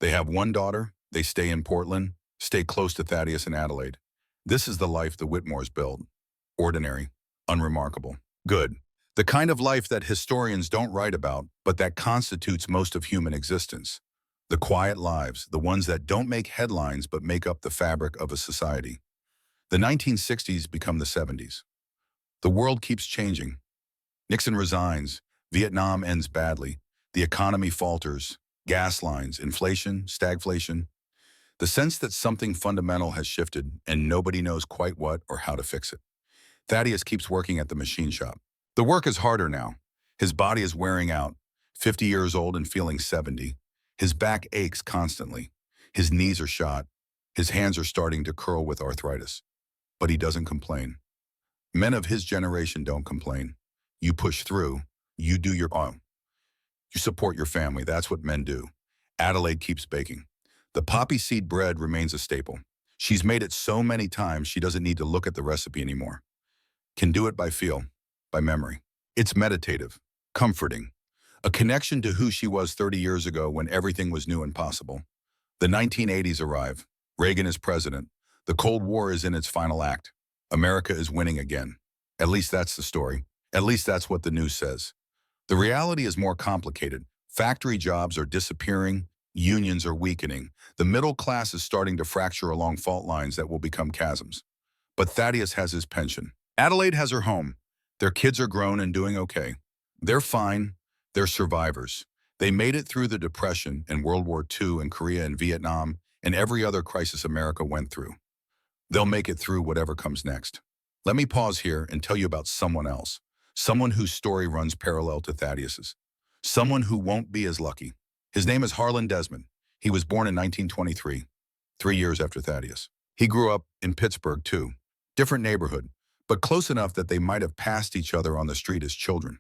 They have 1 daughter. They stay in Portland, stay close to Thaddeus and Adelaide. This is the life the Whitmores built. Ordinary, unremarkable, good. The kind of life that historians don't write about, but that constitutes most of human existence. The quiet lives, the ones that don't make headlines but make up the fabric of a society. The 1960s become the 70s. The world keeps changing. Nixon resigns. Vietnam ends badly. The economy falters. Gas lines, inflation, stagflation. The sense that something fundamental has shifted and nobody knows quite what or how to fix it. Thaddeus keeps working at the machine shop. The work is harder now. His body is wearing out, 50 years old and feeling 70. His back aches constantly. His knees are shot. His hands are starting to curl with arthritis. But he doesn't complain. Men of his generation don't complain. You push through. You do your own. You support your family. That's what men do. Adelaide keeps baking. The poppy seed bread remains a staple. She's made it so many times she doesn't need to look at the recipe anymore. Can do it by feel, by memory. It's meditative, comforting, a connection to who she was 30 years ago when everything was new and possible. The 1980s arrive. Reagan is president. The Cold War is in its final act. America is winning again. At least that's the story. At least that's what the news says. The reality is more complicated. Factory jobs are disappearing. Unions are weakening. The middle class is starting to fracture along fault lines that will become chasms. But Thaddeus has his pension. Adelaide has her home. Their kids are grown and doing okay. They're fine. They're survivors. They made it through the Depression and World War II and Korea and Vietnam and every other crisis America went through. They'll make it through whatever comes next. Let me pause here and tell you about someone else. Someone whose story runs parallel to Thaddeus's. Someone who won't be as lucky. His name is Harlan Desmond. He was born in 1923, 3 years after Thaddeus. He grew up in Pittsburgh, too. Different neighborhood, but close enough that they might have passed each other on the street as children.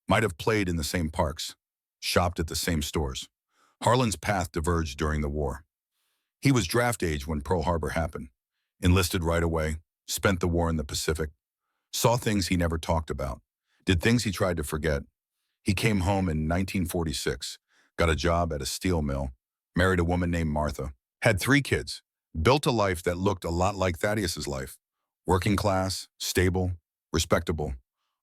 Might have played in the same parks, shopped at the same stores. Harlan's path diverged during the war. He was draft age when Pearl Harbor happened. Enlisted right away, spent the war in the Pacific, saw things he never talked about, did things he tried to forget. He came home in 1946, got a job at a steel mill, married a woman named Martha, had 3 kids, built a life that looked a lot like Thaddeus's life. Working class, stable, respectable.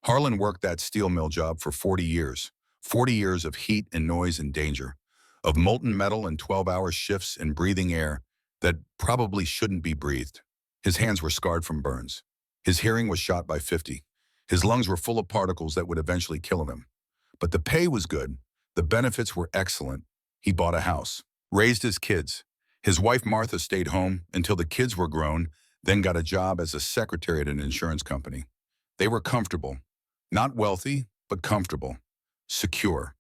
Harlan worked that steel mill job for 40 years. 40 years of heat and noise and danger, of molten metal and 12-hour shifts and breathing air that probably shouldn't be breathed. His hands were scarred from burns. His hearing was shot by 50. His lungs were full of particles that would eventually kill him. But the pay was good. The benefits were excellent. He bought a house, raised his kids. His wife Martha stayed home until the kids were grown, then got a job as a secretary at an insurance company. They were comfortable. Not wealthy, but comfortable. Secure.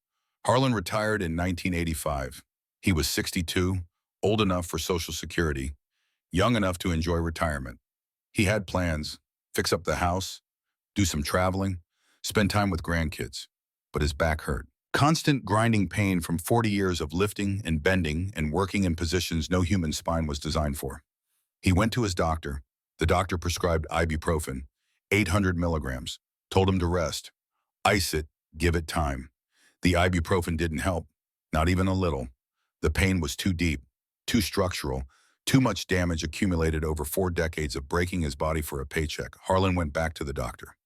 Harlan retired in 1985. He was 62, old enough for Social Security, young enough to enjoy retirement. He had plans, fix up the house, do some traveling, spend time with grandkids. But his back hurt. Constant grinding pain from 40 years of lifting and bending and working in positions no human spine was designed for. He went to his doctor. The doctor prescribed ibuprofen, 800 milligrams, told him to rest, ice it, give it time. The ibuprofen didn't help, not even a little. The pain was too deep, too structural, too much damage accumulated over 4 decades of breaking his body for a paycheck. Harlan went back to the doctor.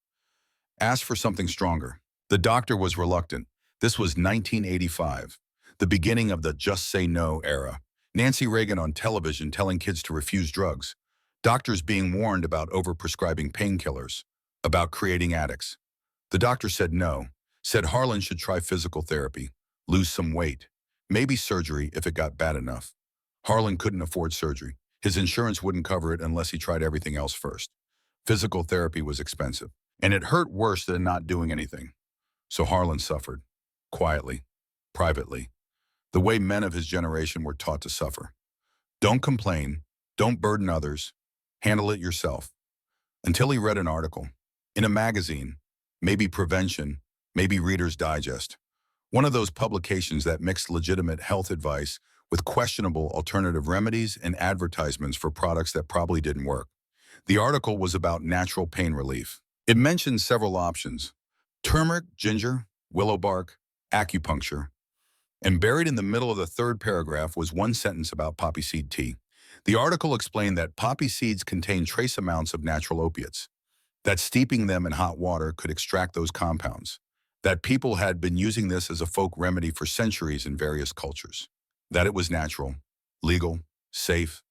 Asked for something stronger. The doctor was reluctant. This was 1985, the beginning of the just say no era. Nancy Reagan on television telling kids to refuse drugs. Doctors being warned about overprescribing painkillers, about creating addicts. The doctor said no, said Harlan should try physical therapy, lose some weight, maybe surgery if it got bad enough. Harlan couldn't afford surgery. His insurance wouldn't cover it unless he tried everything else first. Physical therapy was expensive, and it hurt worse than not doing anything. So Harlan suffered, quietly, privately, the way men of his generation were taught to suffer. Don't complain, don't burden others, handle it yourself. Until he read an article, in a magazine, maybe Prevention, maybe Reader's Digest, one of those publications that mixed legitimate health advice with questionable alternative remedies and advertisements for products that probably didn't work. The article was about natural pain relief. It mentioned several options: turmeric, ginger, willow bark, acupuncture. And buried in the middle of the third paragraph was one sentence about poppy seed tea. The article explained that poppy seeds contain trace amounts of natural opiates, that steeping them in hot water could extract those compounds, that people had been using this as a folk remedy for centuries in various cultures, that it was natural, legal, safe.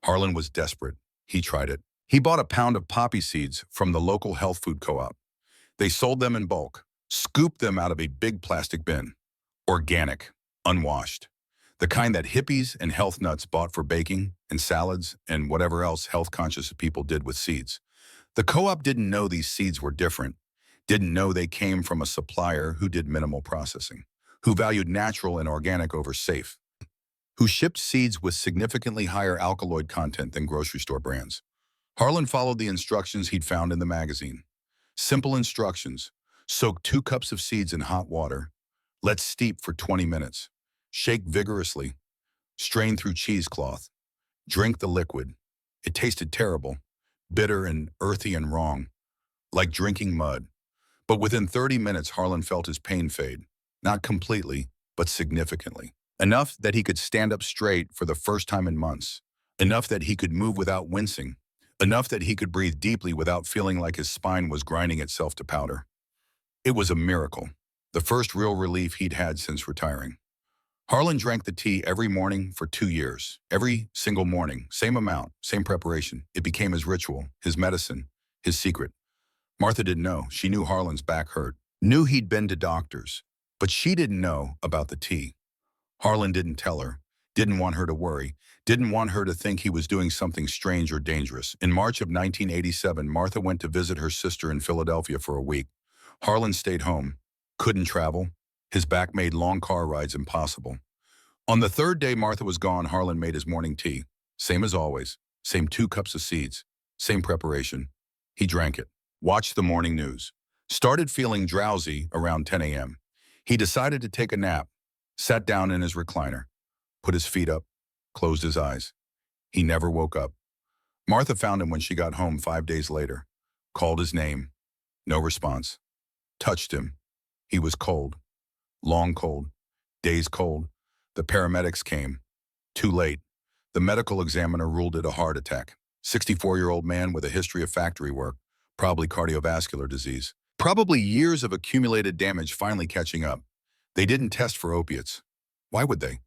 Harlan was desperate. He tried it. He bought a pound of poppy seeds from the local health food co-op. They sold them in bulk, scooped them out of a big plastic bin. Organic, unwashed. The kind that hippies and health nuts bought for baking and salads and whatever else health-conscious people did with seeds. The co-op didn't know these seeds were different, didn't know they came from a supplier who did minimal processing, who valued natural and organic over safe, who shipped seeds with significantly higher alkaloid content than grocery store brands. Harlan followed the instructions he'd found in the magazine. Simple instructions: soak 2 cups of seeds in hot water, let steep for 20 minutes, shake vigorously, strain through cheesecloth, drink the liquid. It tasted terrible, bitter and earthy and wrong, like drinking mud. But within 30 minutes, Harlan felt his pain fade, not completely, but significantly. Enough that he could stand up straight for the first time in months, enough that he could move without wincing, enough that he could breathe deeply without feeling like his spine was grinding itself to powder. It was a miracle, the first real relief he'd had since retiring. Harlan drank the tea every morning for 2 years. Every single morning, same amount, same preparation. It became his ritual, his medicine, his secret. Martha didn't know. She knew Harlan's back hurt, knew he'd been to doctors, but she didn't know about the tea. Harlan didn't tell her, didn't want her to worry, didn't want her to think he was doing something strange or dangerous. In March of 1987, Martha went to visit her sister in Philadelphia for a week. Harlan stayed home, couldn't travel. His back made long car rides impossible. On the third day Martha was gone, Harlan made his morning tea. Same as always, same 2 cups of seeds, same preparation. He drank it, watched the morning news, started feeling drowsy around 10 a.m. He decided to take a nap, sat down in his recliner, put his feet up, closed his eyes. He never woke up. Martha found him when she got home 5 days later, called his name, no response, touched him. He was cold, long cold, days cold. The paramedics came. Too late. The medical examiner ruled it a heart attack. 64-year-old man with a history of factory work, probably cardiovascular disease. Probably years of accumulated damage finally catching up. They didn't test for opiates. Why would they?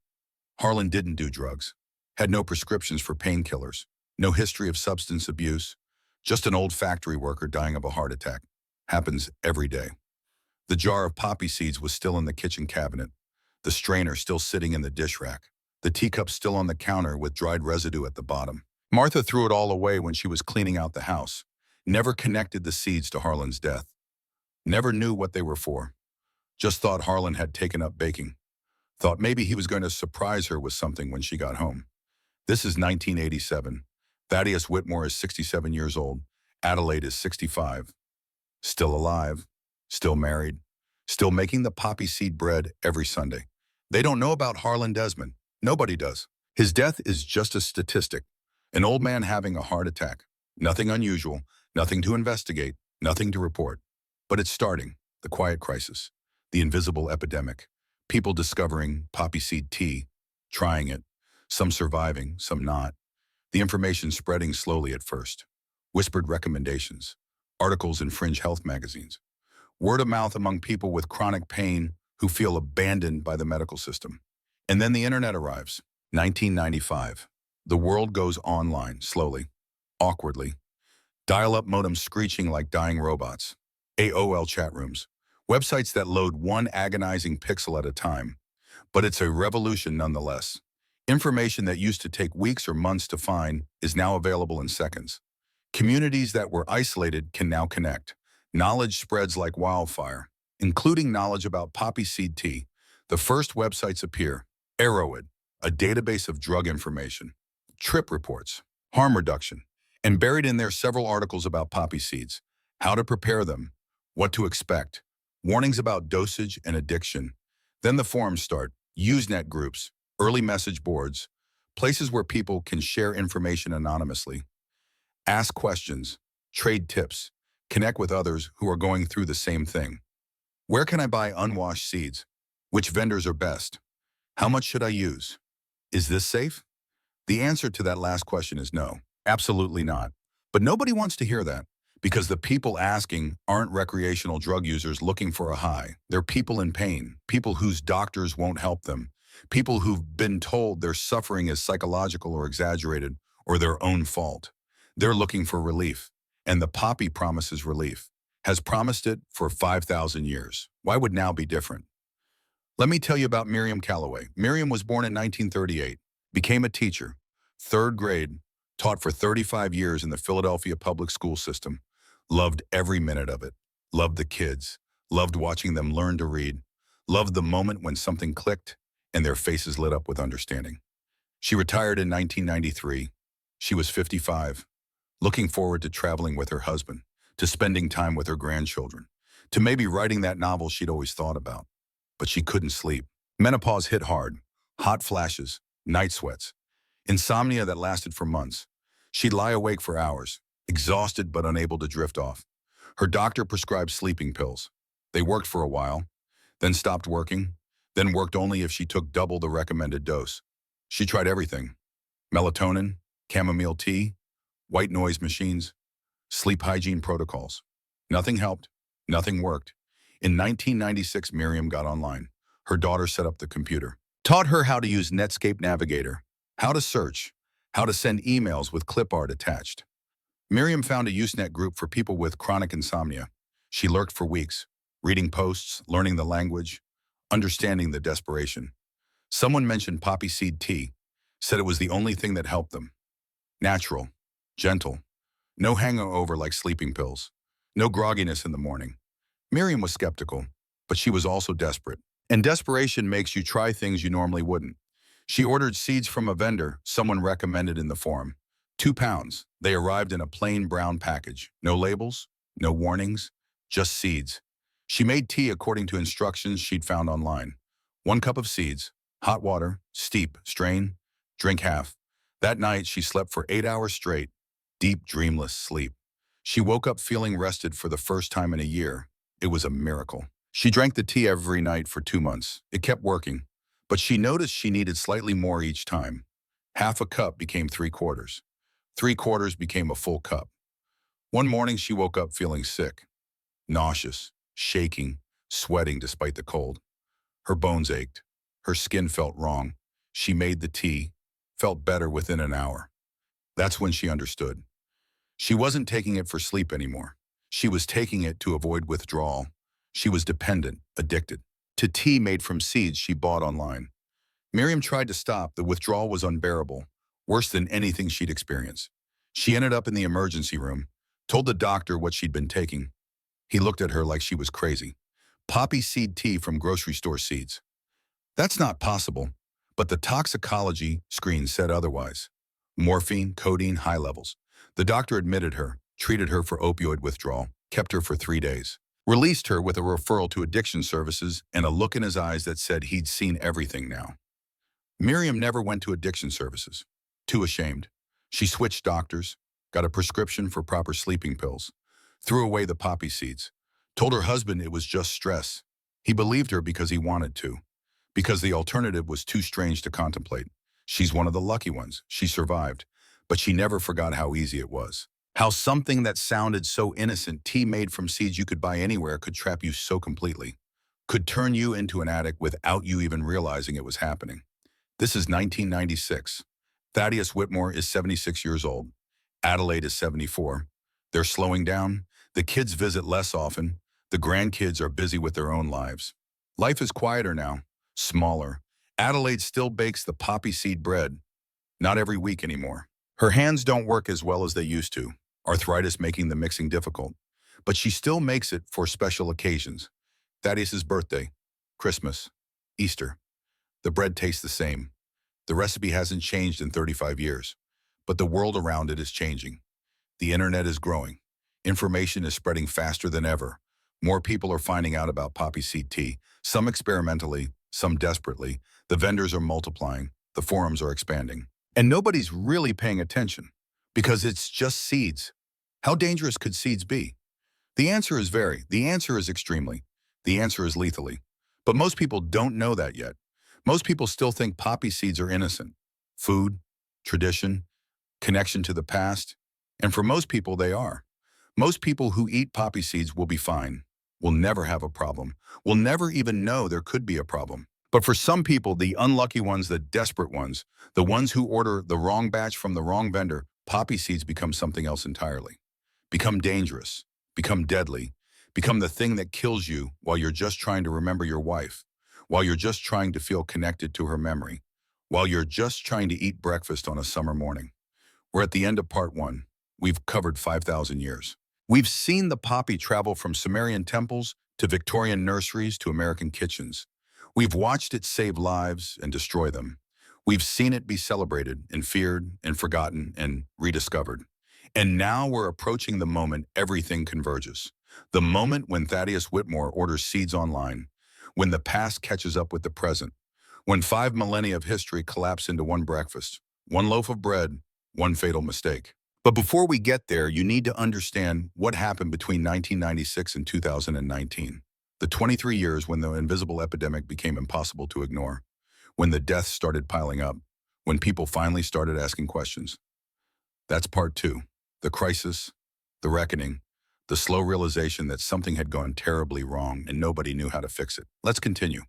Harlan didn't do drugs, had no prescriptions for painkillers, no history of substance abuse, just an old factory worker dying of a heart attack. Happens every day. The jar of poppy seeds was still in the kitchen cabinet, the strainer still sitting in the dish rack, the teacup still on the counter with dried residue at the bottom. Martha threw it all away when she was cleaning out the house, never connected the seeds to Harlan's death, never knew what they were for, just thought Harlan had taken up baking, thought maybe he was going to surprise her with something when she got home. This is 1987. Thaddeus Whitmore is 67 years old. Adelaide is 65. Still alive, still married, still making the poppy seed bread every Sunday. They don't know about Harlan Desmond. Nobody does. His death is just a statistic. An old man having a heart attack. Nothing unusual, nothing to investigate, nothing to report. But it's starting, the quiet crisis, the invisible epidemic. People discovering poppy seed tea, trying it, some surviving, some not. The information spreading slowly at first. Whispered recommendations, articles in fringe health magazines. Word of mouth among people with chronic pain who feel abandoned by the medical system. And then the internet arrives. 1995. The world goes online, slowly, awkwardly. Dial-up modems screeching like dying robots. AOL chat rooms. Websites that load one agonizing pixel at a time. But it's a revolution nonetheless. Information that used to take weeks or months to find is now available in seconds. Communities that were isolated can now connect. Knowledge spreads like wildfire, including knowledge about poppy seed tea. The first websites appear. Arrowhead, a database of drug information. Trip reports, harm reduction, and buried in there several articles about poppy seeds, how to prepare them, what to expect, warnings about dosage and addiction. Then the forums start, Usenet groups, early message boards, places where people can share information anonymously, ask questions, trade tips, connect with others who are going through the same thing. Where can I buy unwashed seeds? Which vendors are best? How much should I use? Is this safe? The answer to that last question is no, absolutely not. But nobody wants to hear that because the people asking aren't recreational drug users looking for a high. They're people in pain, people whose doctors won't help them, people who've been told their suffering is psychological or exaggerated or their own fault. They're looking for relief, and the poppy promises relief, has promised it for 5,000 years. Why would now be different? Let me tell you about Miriam Calloway. Miriam was born in 1938, became a teacher, third grade, taught for 35 years in the Philadelphia public school system, loved every minute of it, loved the kids, loved watching them learn to read, loved the moment when something clicked and their faces lit up with understanding. She retired in 1993. She was 55, looking forward to traveling with her husband, to spending time with her grandchildren, to maybe writing that novel she'd always thought about. But she couldn't sleep. Menopause hit hard, hot flashes, night sweats, insomnia that lasted for months. She'd lie awake for hours, exhausted but unable to drift off. Her doctor prescribed sleeping pills. They worked for a while, then stopped working, then worked only if she took double the recommended dose. She tried everything: melatonin, chamomile tea, white noise machines, sleep hygiene protocols. Nothing helped, nothing worked. In 1996, Miriam got online. Her daughter set up the computer, taught her how to use Netscape Navigator, how to search, how to send emails with clip art attached. Miriam found a Usenet group for people with chronic insomnia. She lurked for weeks, reading posts, learning the language, understanding the desperation. Someone mentioned poppy seed tea, said it was the only thing that helped them. Natural, gentle, no hangover like sleeping pills, no grogginess in the morning. Miriam was skeptical, but she was also desperate. And desperation makes you try things you normally wouldn't. She ordered seeds from a vendor someone recommended in the forum. 2 pounds. They arrived in a plain brown package. No labels, no warnings, just seeds. She made tea according to instructions she'd found online. 1 cup of seeds, hot water, steep, strain, drink half. That night, she slept for 8 hours straight, deep, dreamless sleep. She woke up feeling rested for the first time in a year. It was a miracle. She drank the tea every night for 2 months. It kept working, but she noticed she needed slightly more each time. Half a cup became 3/4. 3/4 became a full cup. One morning, she woke up feeling sick, nauseous, shaking, sweating despite the cold. Her bones ached. Her skin felt wrong. She made the tea, felt better within an hour. That's when she understood. She wasn't taking it for sleep anymore. She was taking it to avoid withdrawal. She was dependent, addicted, to tea made from seeds she bought online. Miriam tried to stop. The withdrawal was unbearable, worse than anything she'd experienced. She ended up in the emergency room, told the doctor what she'd been taking. He looked at her like she was crazy. Poppy seed tea from grocery store seeds. That's not possible, but the toxicology screen said otherwise. Morphine, codeine, high levels. The doctor admitted her, treated her for opioid withdrawal, kept her for 3 days, released her with a referral to addiction services and a look in his eyes that said he'd seen everything now. Miriam never went to addiction services. Too ashamed. She switched doctors, got a prescription for proper sleeping pills, threw away the poppy seeds, told her husband it was just stress. He believed her because he wanted to, because the alternative was too strange to contemplate. She's one of the lucky ones. She survived, but she never forgot how easy it was. How something that sounded so innocent, tea made from seeds you could buy anywhere, could trap you so completely, could turn you into an addict without you even realizing it was happening. This is 1996. Thaddeus Whitmore is 76 years old. Adelaide is 74. They're slowing down. The kids visit less often. The grandkids are busy with their own lives. Life is quieter now, smaller. Adelaide still bakes the poppy seed bread. Not every week anymore. Her hands don't work as well as they used to, arthritis making the mixing difficult. But she still makes it for special occasions. Thaddeus's birthday, Christmas, Easter. The bread tastes the same. The recipe hasn't changed in 35 years, but the world around it is changing. The internet is growing. Information is spreading faster than ever. More people are finding out about poppy seed tea, some experimentally, some desperately. The vendors are multiplying. The forums are expanding. And nobody's really paying attention because it's just seeds. How dangerous could seeds be? The answer is very. The answer is extremely. The answer is lethally. But most people don't know that yet. Most people still think poppy seeds are innocent. Food, tradition, connection to the past. And for most people, they are. Most people who eat poppy seeds will be fine, will never have a problem, will never even know there could be a problem. But for some people, the unlucky ones, the desperate ones, the ones who order the wrong batch from the wrong vendor, poppy seeds become something else entirely. Become dangerous, become deadly, become the thing that kills you while you're just trying to remember your wife, while you're just trying to feel connected to her memory, while you're just trying to eat breakfast on a summer morning. We're at the end of part 1. We've covered 5,000 years. We've seen the poppy travel from Sumerian temples to Victorian nurseries to American kitchens. We've watched it save lives and destroy them. We've seen it be celebrated and feared and forgotten and rediscovered. And now we're approaching the moment everything converges. The moment when Thaddeus Whitmore orders seeds online, when the past catches up with the present, when 5 millennia of history collapse into one breakfast, one loaf of bread, one fatal mistake. But before we get there, you need to understand what happened between 1996 and 2019. The 23 years when the invisible epidemic became impossible to ignore, when the deaths started piling up, when people finally started asking questions. That's part 2. The crisis, the reckoning, the slow realization that something had gone terribly wrong and nobody knew how to fix it. Let's continue.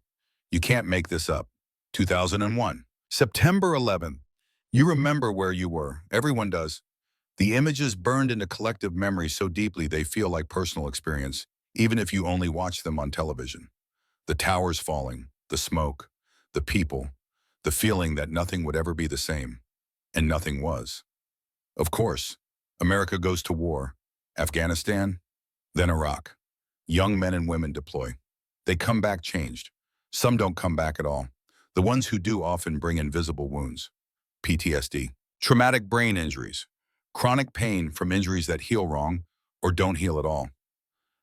You can't make this up. 2001. September 11th. You remember where you were. Everyone does. The images burned into collective memory so deeply they feel like personal experience, even if you only watch them on television. The towers falling, the smoke, the people, the feeling that nothing would ever be the same. And nothing was. Of course, America goes to war. Afghanistan, then Iraq. Young men and women deploy. They come back changed. Some don't come back at all. The ones who do often bring invisible wounds. PTSD, traumatic brain injuries, chronic pain from injuries that heal wrong or don't heal at all.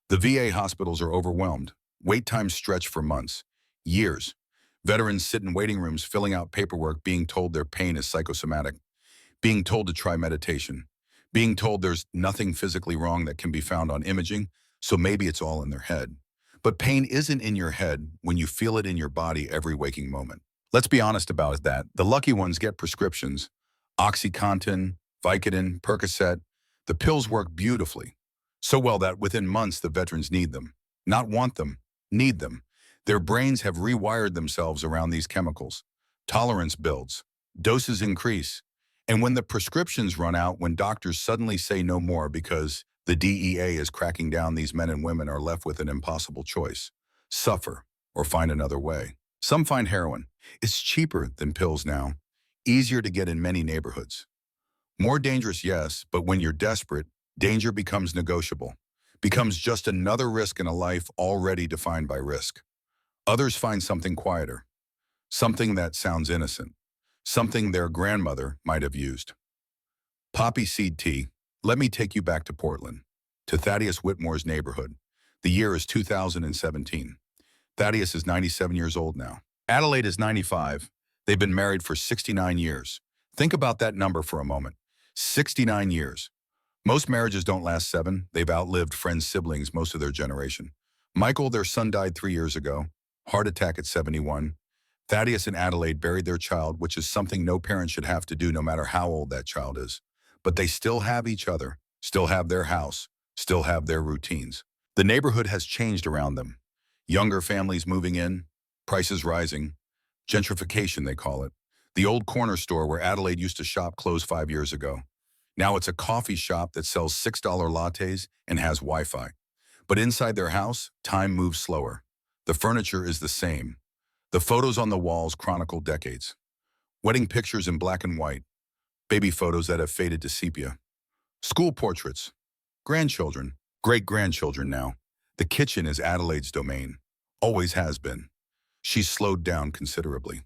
The VA hospitals are overwhelmed. Wait times stretch for months, years. Veterans sit in waiting rooms filling out paperwork being told their pain is psychosomatic, being told to try meditation, being told there's nothing physically wrong that can be found on imaging, so maybe it's all in their head. But pain isn't in your head when you feel it in your body every waking moment. Let's be honest about that. The lucky ones get prescriptions, OxyContin, Vicodin, Percocet. The pills work beautifully. So well that within months the veterans need them. Not want them, need them. Their brains have rewired themselves around these chemicals. Tolerance builds. Doses increase. And when the prescriptions run out, when doctors suddenly say no more because the DEA is cracking down, these men and women are left with an impossible choice. Suffer or find another way. Some find heroin. It's cheaper than pills now. Easier to get in many neighborhoods. More dangerous, yes, but when you're desperate, danger becomes negotiable. Becomes just another risk in a life already defined by risk. Others find something quieter. Something that sounds innocent. Something their grandmother might have used. Poppy seed tea. Let me take you back to Portland, to Thaddeus Whitmore's neighborhood. The year is 2017. Thaddeus is 97 years old now. Adelaide is 95. They've been married for 69 years. Think about that number for a moment. 69 years. Most marriages don't last 7. They've outlived friends, siblings, most of their generation. Michael, their son, died 3 years ago. Heart attack at 71. Thaddeus and Adelaide buried their child, which is something no parent should have to do no matter how old that child is. But they still have each other, still have their house, still have their routines. The neighborhood has changed around them. Younger families moving in, prices rising, gentrification they call it. The old corner store where Adelaide used to shop closed 5 years ago. Now it's a coffee shop that sells $6 lattes and has Wi-Fi. But inside their house, time moves slower. The furniture is the same. The photos on the walls chronicle decades. Wedding pictures in black and white. Baby photos that have faded to sepia. School portraits. Grandchildren. Great-grandchildren now. The kitchen is Adelaide's domain. Always has been. She's slowed down considerably.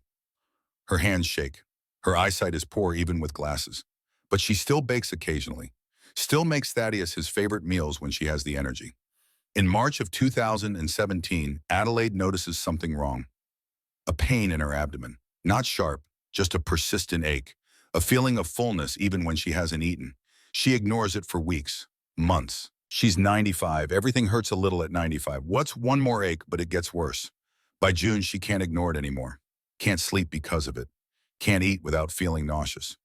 Her hands shake. Her eyesight is poor even with glasses. But she still bakes occasionally. Still makes Thaddeus his favorite meals when she has the energy. In March of 2017, Adelaide notices something wrong. A pain in her abdomen. Not sharp, just a persistent ache. A feeling of fullness even when she hasn't eaten. She ignores it for weeks, months. She's 95. Everything hurts a little at 95. What's one more ache, but it gets worse. By June, she can't ignore it anymore. Can't sleep because of it. Can't eat without feeling nauseous.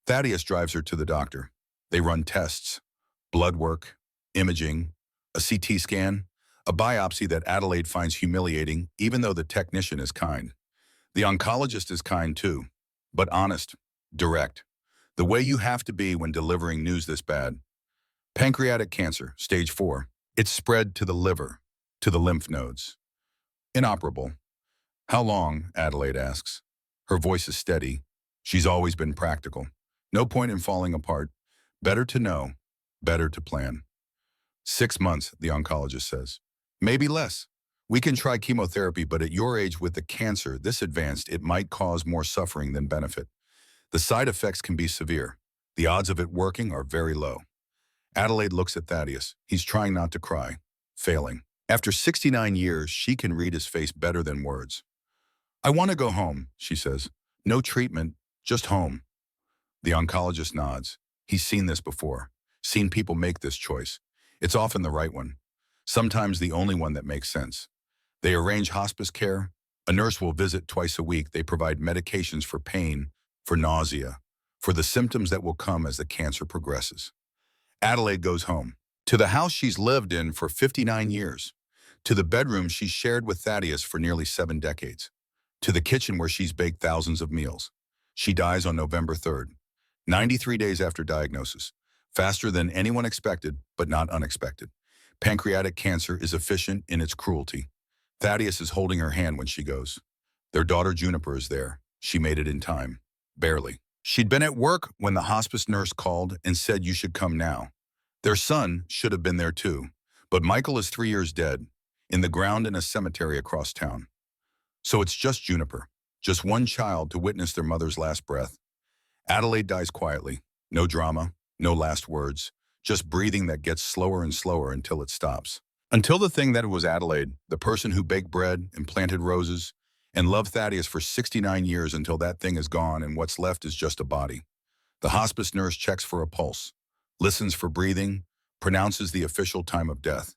Thaddeus drives her to the doctor. They run tests. Blood work, imaging, a CT scan, a biopsy that Adelaide finds humiliating even though the technician is kind. The oncologist is kind too, but honest, direct. The way you have to be when delivering news this bad. Pancreatic cancer, stage 4. It's spread to the liver, to the lymph nodes. Inoperable. How long? Adelaide asks. Her voice is steady. She's always been practical. No point in falling apart. Better to know, better to plan. 6 months, the oncologist says. Maybe less. We can try chemotherapy, but at your age with the cancer this advanced, it might cause more suffering than benefit. The side effects can be severe. The odds of it working are very low. Adelaide looks at Thaddeus. He's trying not to cry. Failing. After 69 years, she can read his face better than words. I want to go home, she says. No treatment, just home. The oncologist nods. He's seen this before. Seen people make this choice. It's often the right one. Sometimes the only one that makes sense. They arrange hospice care. A nurse will visit twice a week. They provide medications for pain, for nausea, for the symptoms that will come as the cancer progresses. Adelaide goes home. To the house she's lived in for 59 years. To the bedroom she's shared with Thaddeus for nearly 7 decades. To the kitchen where she's baked thousands of meals. She dies on November 3rd, 93 days after diagnosis. Faster than anyone expected, but not unexpected. Pancreatic cancer is efficient in its cruelty. Thaddeus is holding her hand when she goes. Their daughter Juniper is there. She made it in time. Barely. She'd been at work when the hospice nurse called and said you should come now. Their son should have been there too, but Michael is 3 years dead, in the ground in a cemetery across town. So it's just Juniper, just one child to witness their mother's last breath. Adelaide dies quietly. No drama, no last words, just breathing that gets slower and slower until it stops. Until the thing that was Adelaide, the person who baked bread and planted roses and loved Thaddeus for 69 years, until that thing is gone and what's left is just a body. The hospice nurse checks for a pulse, listens for breathing, pronounces the official time of death,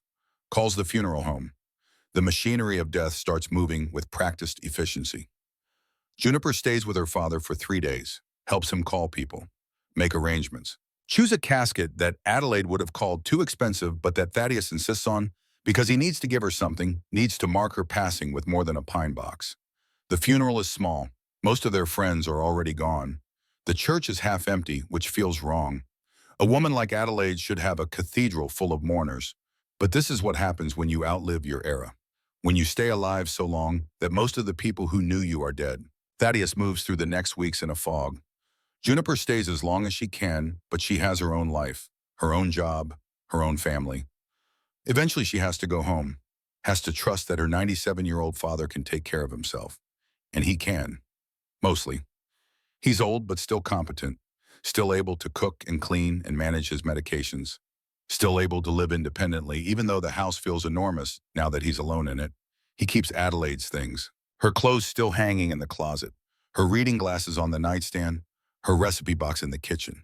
calls the funeral home. The machinery of death starts moving with practiced efficiency. Juniper stays with her father for 3 days, helps him call people, make arrangements. Choose a casket that Adelaide would have called too expensive but that Thaddeus insists on because he needs to give her something, needs to mark her passing with more than a pine box. The funeral is small. Most of their friends are already gone. The church is half empty, which feels wrong. A woman like Adelaide should have a cathedral full of mourners. But this is what happens when you outlive your era. When you stay alive so long that most of the people who knew you are dead. Thaddeus moves through the next weeks in a fog. Juniper stays as long as she can, but she has her own life, her own job, her own family. Eventually she has to go home, has to trust that her 97-year-old father can take care of himself. And he can, mostly. He's old but still competent, still able to cook and clean and manage his medications, still able to live independently even though the house feels enormous now that he's alone in it. He keeps Adelaide's things, her clothes still hanging in the closet, her reading glasses on the nightstand, her recipe box in the kitchen.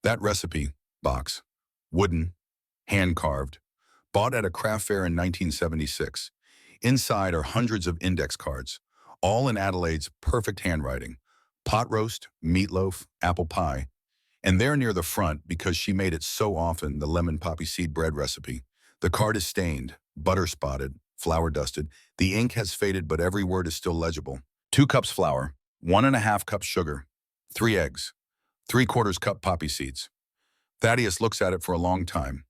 That recipe box, wooden, hand-carved, bought at a craft fair in 1976. Inside are hundreds of index cards, all in Adelaide's perfect handwriting. Pot roast, meatloaf, apple pie. And there near the front, because she made it so often, the lemon poppy seed bread recipe. The card is stained, butter spotted, flour dusted. The ink has faded, but every word is still legible. 2 cups flour, 1.5 cups sugar, 3 eggs, 3/4 cup poppy seeds. Thaddeus looks at it for a long time,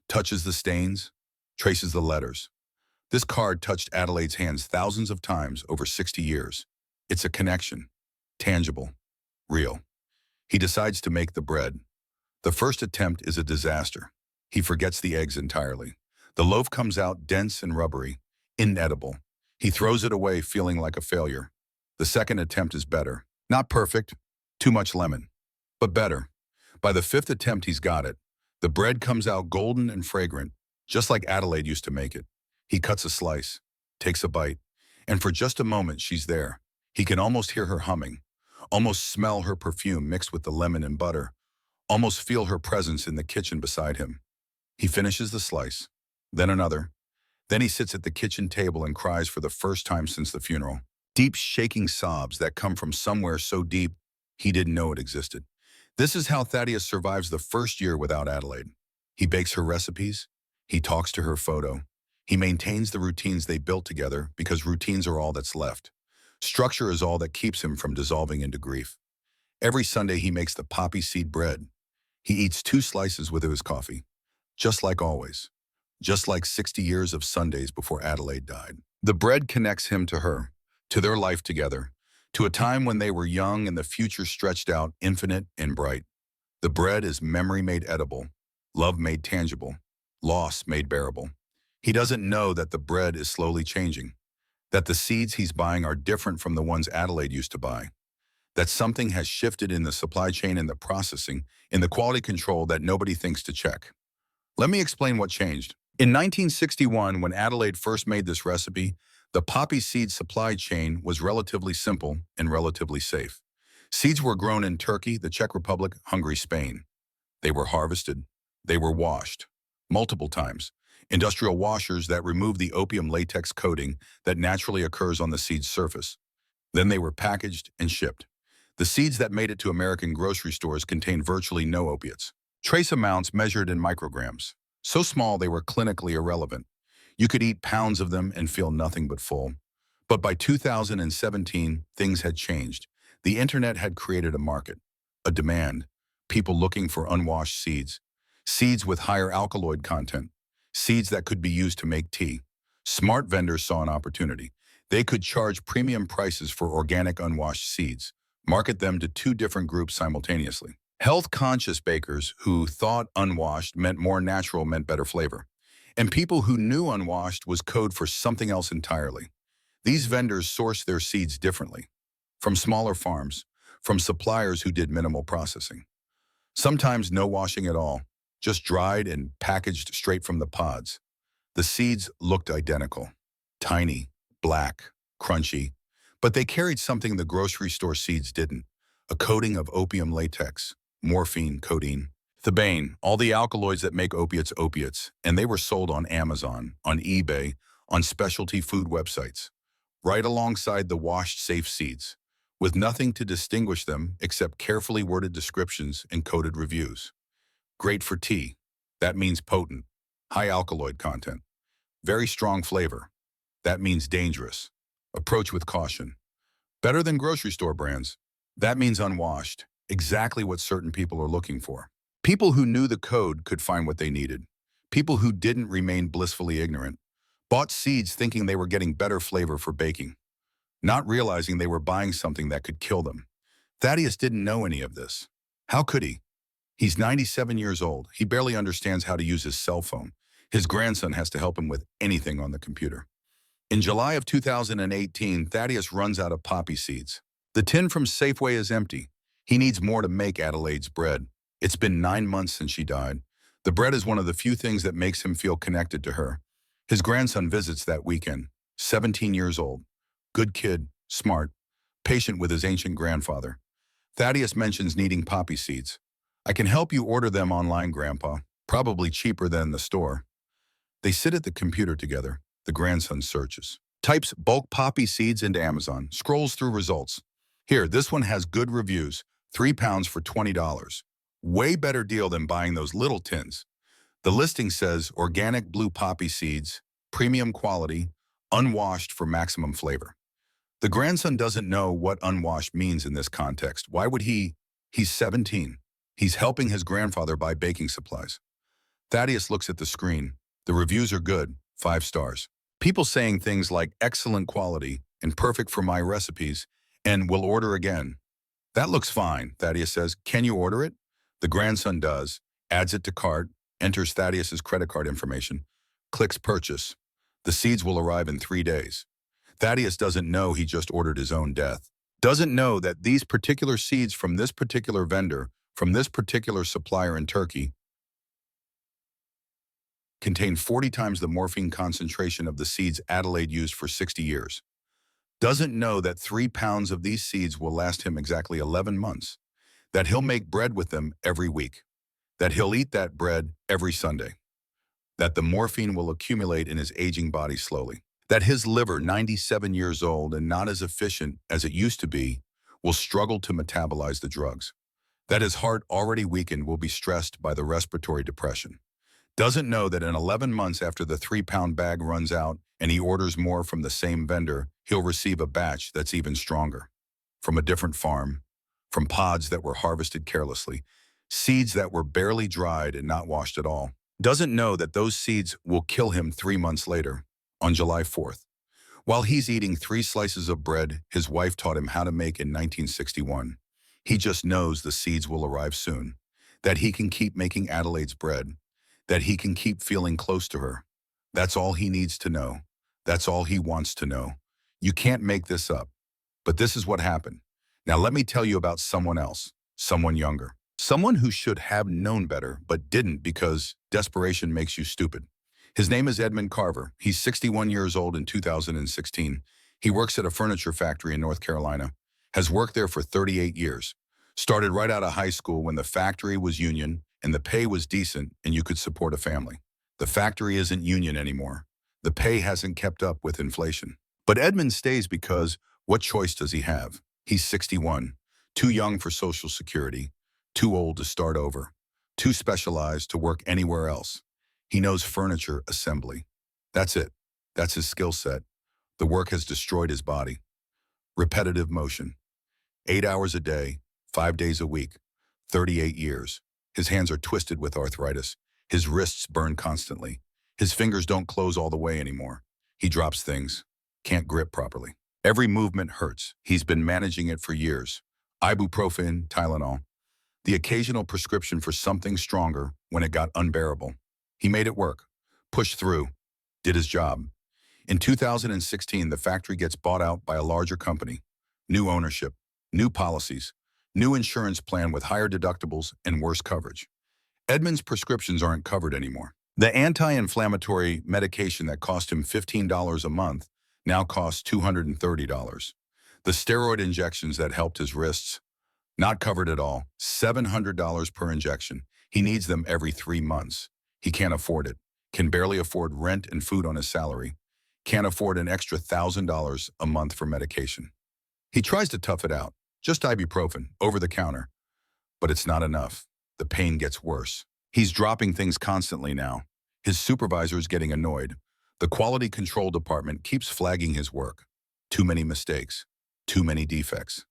touches the stains, traces the letters. This card touched Adelaide's hands thousands of times over 60 years. It's a connection, tangible, real. He decides to make the bread. The first attempt is a disaster. He forgets the eggs entirely. The loaf comes out dense and rubbery, inedible. He throws it away feeling like a failure. The second attempt is better. Not perfect, too much lemon, but better. By the 5th attempt, he's got it. The bread comes out golden and fragrant, just like Adelaide used to make it. He cuts a slice, takes a bite, and for just a moment she's there. He can almost hear her humming, almost smell her perfume mixed with the lemon and butter, almost feel her presence in the kitchen beside him. He finishes the slice, then another. Then he sits at the kitchen table and cries for the first time since the funeral. Deep, shaking sobs that come from somewhere so deep he didn't know it existed. This is how Thaddeus survives the first year without Adelaide. He bakes her recipes. He talks to her photo. He maintains the routines they built together because routines are all that's left. Structure is all that keeps him from dissolving into grief. Every Sunday he makes the poppy seed bread. He eats 2 slices with his coffee, just like always, just like 60 years of Sundays before Adelaide died. The bread connects him to her, to their life together, to a time when they were young and the future stretched out infinite and bright. The bread is memory made edible, love made tangible, loss made bearable. He doesn't know that the bread is slowly changing, that the seeds he's buying are different from the ones Adelaide used to buy, that something has shifted in the supply chain and the processing, in the quality control that nobody thinks to check. Let me explain what changed. In 1961, when Adelaide first made this recipe, the poppy seed supply chain was relatively simple and relatively safe. Seeds were grown in Turkey, the Czech Republic, Hungary, Spain. They were harvested. They were washed, multiple times. Industrial washers that remove the opium latex coating that naturally occurs on the seed's surface. Then they were packaged and shipped. The seeds that made it to American grocery stores contained virtually no opiates. Trace amounts measured in micrograms. So small they were clinically irrelevant. You could eat pounds of them and feel nothing but full. But by 2017, things had changed. The internet had created a market, a demand, people looking for unwashed seeds, seeds with higher alkaloid content, seeds that could be used to make tea. Smart vendors saw an opportunity. They could charge premium prices for organic unwashed seeds, market them to 2 different groups simultaneously. Health-conscious bakers who thought unwashed meant more natural meant better flavor. And people who knew unwashed was code for something else entirely. These vendors sourced their seeds differently, from smaller farms, from suppliers who did minimal processing. Sometimes no washing at all, just dried and packaged straight from the pods. The seeds looked identical, tiny, black, crunchy, but they carried something the grocery store seeds didn't, a coating of opium latex, morphine, codeine, thebaine, all the alkaloids that make opiates opiates, and they were sold on Amazon, on eBay, on specialty food websites, right alongside the washed safe seeds, with nothing to distinguish them except carefully worded descriptions and coded reviews. Great for tea. That means potent. High alkaloid content. Very strong flavor. That means dangerous. Approach with caution. Better than grocery store brands. That means unwashed. Exactly what certain people are looking for. People who knew the code could find what they needed. People who didn't remain blissfully ignorant. Bought seeds thinking they were getting better flavor for baking, not realizing they were buying something that could kill them. Thaddeus didn't know any of this. How could he? He's 97 years old. He barely understands how to use his cell phone. His grandson has to help him with anything on the computer. In July of 2018, Thaddeus runs out of poppy seeds. The tin from Safeway is empty. He needs more to make Adelaide's bread. It's been 9 months since she died. The bread is one of the few things that makes him feel connected to her. His grandson visits that weekend, 17 years old. Good kid, smart, patient with his ancient grandfather. Thaddeus mentions needing poppy seeds. I can help you order them online, Grandpa. Probably cheaper than the store. They sit at the computer together. The grandson searches. Types bulk poppy seeds into Amazon. Scrolls through results. Here, this one has good reviews. 3 pounds for $20. Way better deal than buying those little tins. The listing says organic blue poppy seeds, premium quality, unwashed for maximum flavor. The grandson doesn't know what unwashed means in this context. Why would he? He's 17. He's helping his grandfather buy baking supplies. Thaddeus looks at the screen. The reviews are good, 5 stars. People saying things like excellent quality and perfect for my recipes and will order again. That looks fine, Thaddeus says. Can you order it? The grandson does, adds it to cart, enters Thaddeus's credit card information, clicks purchase. The seeds will arrive in 3 days. Thaddeus doesn't know he just ordered his own death. Doesn't know that these particular seeds from this particular vendor, from this particular supplier in Turkey, contain 40 times the morphine concentration of the seeds Adelaide used for 60 years. Doesn't know that 3 pounds of these seeds will last him exactly 11 months. That he'll make bread with them every week. That he'll eat that bread every Sunday. That the morphine will accumulate in his aging body slowly. That his liver, 97 years old and not as efficient as it used to be, will struggle to metabolize the drugs. That his heart, already weakened, will be stressed by the respiratory depression. Doesn't know that in 11 months after the 3-pound bag runs out and he orders more from the same vendor, he'll receive a batch that's even stronger. From a different farm, from pods that were harvested carelessly, seeds that were barely dried and not washed at all. Doesn't know that those seeds will kill him 3 months later, on July 4th. While he's eating 3 slices of bread his wife taught him how to make in 1961, he just knows the seeds will arrive soon, that he can keep making Adelaide's bread, that he can keep feeling close to her. That's all he needs to know. That's all he wants to know. You can't make this up. But this is what happened. Now let me tell you about someone else, someone younger. Someone who should have known better, but didn't because desperation makes you stupid. His name is Edmund Carver. He's 61 years old in 2016. He works at a furniture factory in North Carolina, has worked there for 38 years. Started right out of high school when the factory was union and the pay was decent and you could support a family. The factory isn't union anymore. The pay hasn't kept up with inflation. But Edmund stays because what choice does he have? He's 61, too young for Social Security, too old to start over, too specialized to work anywhere else. He knows furniture assembly. That's it. That's his skill set. The work has destroyed his body. Repetitive motion. 8 hours a day, 5 days a week, 38 years. His hands are twisted with arthritis. His wrists burn constantly. His fingers don't close all the way anymore. He drops things, can't grip properly. Every movement hurts. He's been managing it for years. Ibuprofen, Tylenol. The occasional prescription for something stronger when it got unbearable. He made it work, pushed through, did his job. In 2016, the factory gets bought out by a larger company. New ownership, new policies, new insurance plan with higher deductibles and worse coverage. Edmund's prescriptions aren't covered anymore. The anti-inflammatory medication that cost him $15 a month now costs $230. The steroid injections that helped his wrists, not covered at all, $700 per injection. He needs them every 3 months. He can't afford it, can barely afford rent and food on his salary, can't afford an extra $1,000 a month for medication. He tries to tough it out, just ibuprofen, over the counter. But it's not enough. The pain gets worse. He's dropping things constantly now. His supervisor's getting annoyed. The quality control department keeps flagging his work. Too many mistakes. Too many defects.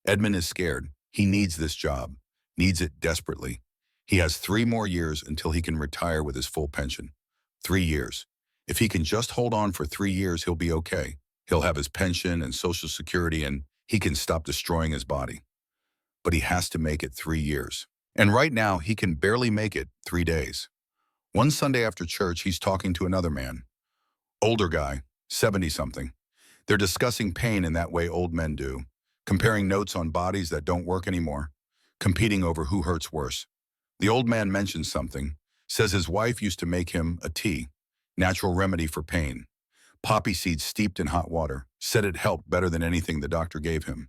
Edmund is scared. He needs this job. Needs it desperately. He has 3 more years until he can retire with his full pension. 3 years. If he can just hold on for 3 years, he'll be okay. He'll have his pension and Social Security, and he can stop destroying his body. But he has to make it 3 years. And right now, he can barely make it 3 days. One Sunday after church, he's talking to another man. Older guy, 70-something. They're discussing pain in that way old men do, comparing notes on bodies that don't work anymore, competing over who hurts worse. The old man mentions something, says his wife used to make him a tea, natural remedy for pain. Poppy seeds steeped in hot water, said it helped better than anything the doctor gave him.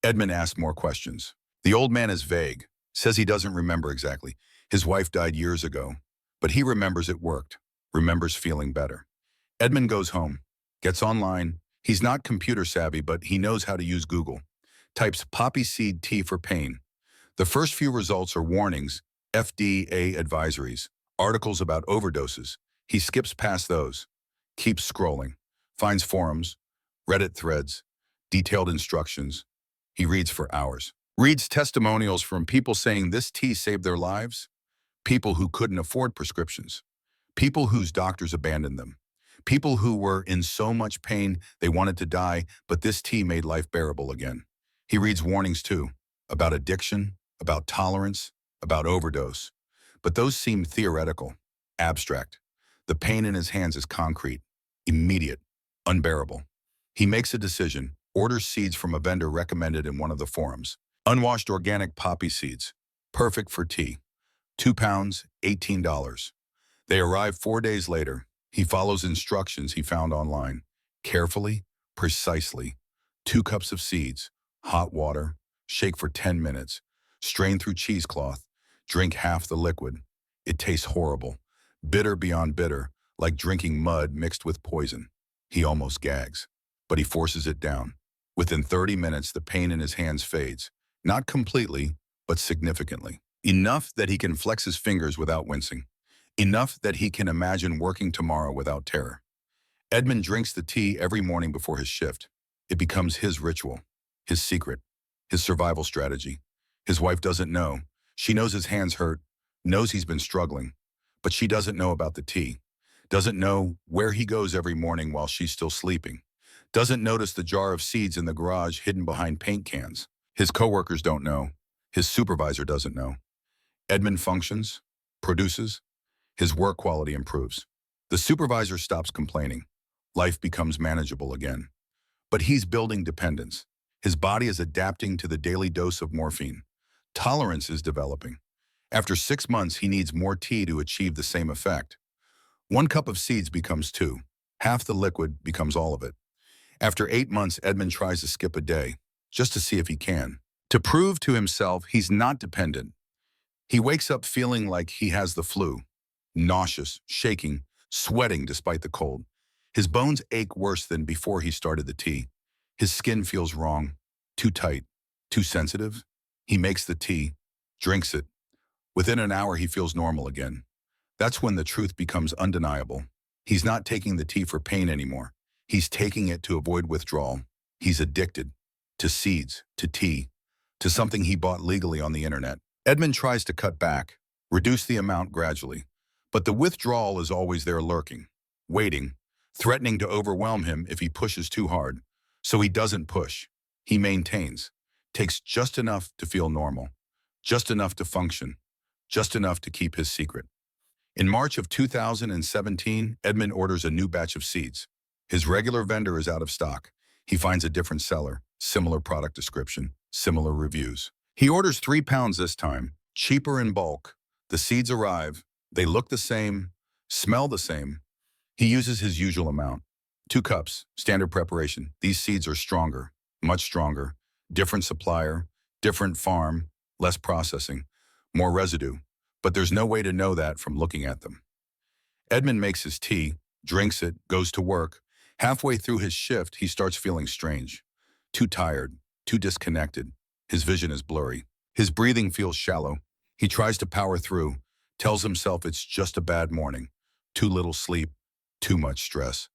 Edmund asked more questions. The old man is vague, says he doesn't remember exactly. His wife died years ago, but he remembers it worked, remembers feeling better. Edmund goes home, gets online. He's not computer savvy, but he knows how to use Google. Types poppy seed tea for pain. The first few results are warnings, FDA advisories, articles about overdoses. He skips past those, keeps scrolling, finds forums, Reddit threads, detailed instructions. He reads for hours. Reads testimonials from people saying this tea saved their lives, people who couldn't afford prescriptions, people whose doctors abandoned them, people who were in so much pain they wanted to die, but this tea made life bearable again. He reads warnings too, about addiction, about tolerance, about overdose. But those seem theoretical, abstract. The pain in his hands is concrete, immediate, unbearable. He makes a decision, orders seeds from a vendor recommended in one of the forums. Unwashed organic poppy seeds, perfect for tea. 2 pounds, $18. They arrive 4 days later. He follows instructions he found online. Carefully, precisely. 2 cups of seeds, hot water, shake for 10 minutes, strain through cheesecloth, drink half the liquid. It tastes horrible, bitter beyond bitter, like drinking mud mixed with poison. He almost gags, but he forces it down. Within 30 minutes, the pain in his hands fades. Not completely, but significantly. Enough that he can flex his fingers without wincing. Enough that he can imagine working tomorrow without terror. Edmund drinks the tea every morning before his shift. It becomes his ritual, his secret, his survival strategy. His wife doesn't know. She knows his hands hurt, knows he's been struggling, but she doesn't know about the tea. Doesn't know where he goes every morning while she's still sleeping. Doesn't notice the jar of seeds in the garage hidden behind paint cans. His coworkers don't know. His supervisor doesn't know. Edmund functions, produces. His work quality improves. The supervisor stops complaining. Life becomes manageable again. But he's building dependence. His body is adapting to the daily dose of morphine. Tolerance is developing. After 6 months, he needs more tea to achieve the same effect. 1 cup of seeds becomes 2. Half the liquid becomes all of it. After 8 months, Edmund tries to skip a day, just to see if he can. To prove to himself he's not dependent. He wakes up feeling like he has the flu, nauseous, shaking, sweating despite the cold. His bones ache worse than before he started the tea. His skin feels wrong, too tight, too sensitive. He makes the tea, drinks it. Within an hour, he feels normal again. That's when the truth becomes undeniable. He's not taking the tea for pain anymore. He's taking it to avoid withdrawal. He's addicted to seeds, to tea, to something he bought legally on the internet. Edmund tries to cut back, reduce the amount gradually, but the withdrawal is always there lurking, waiting, threatening to overwhelm him if he pushes too hard. So he doesn't push. He maintains, takes just enough to feel normal, just enough to function, just enough to keep his secret. In March of 2017, Edmund orders a new batch of seeds. His regular vendor is out of stock. He finds a different seller, similar product description, similar reviews. He orders 3 pounds this time, cheaper in bulk. The seeds arrive. They look the same, smell the same. He uses his usual amount. 2 cups, standard preparation. These seeds are stronger, much stronger. Different supplier, different farm, less processing, more residue. But there's no way to know that from looking at them. Edmund makes his tea, drinks it, goes to work. Halfway through his shift, he starts feeling strange. Too tired, too disconnected. His vision is blurry. His breathing feels shallow. He tries to power through, tells himself it's just a bad morning, too little sleep, too much stress.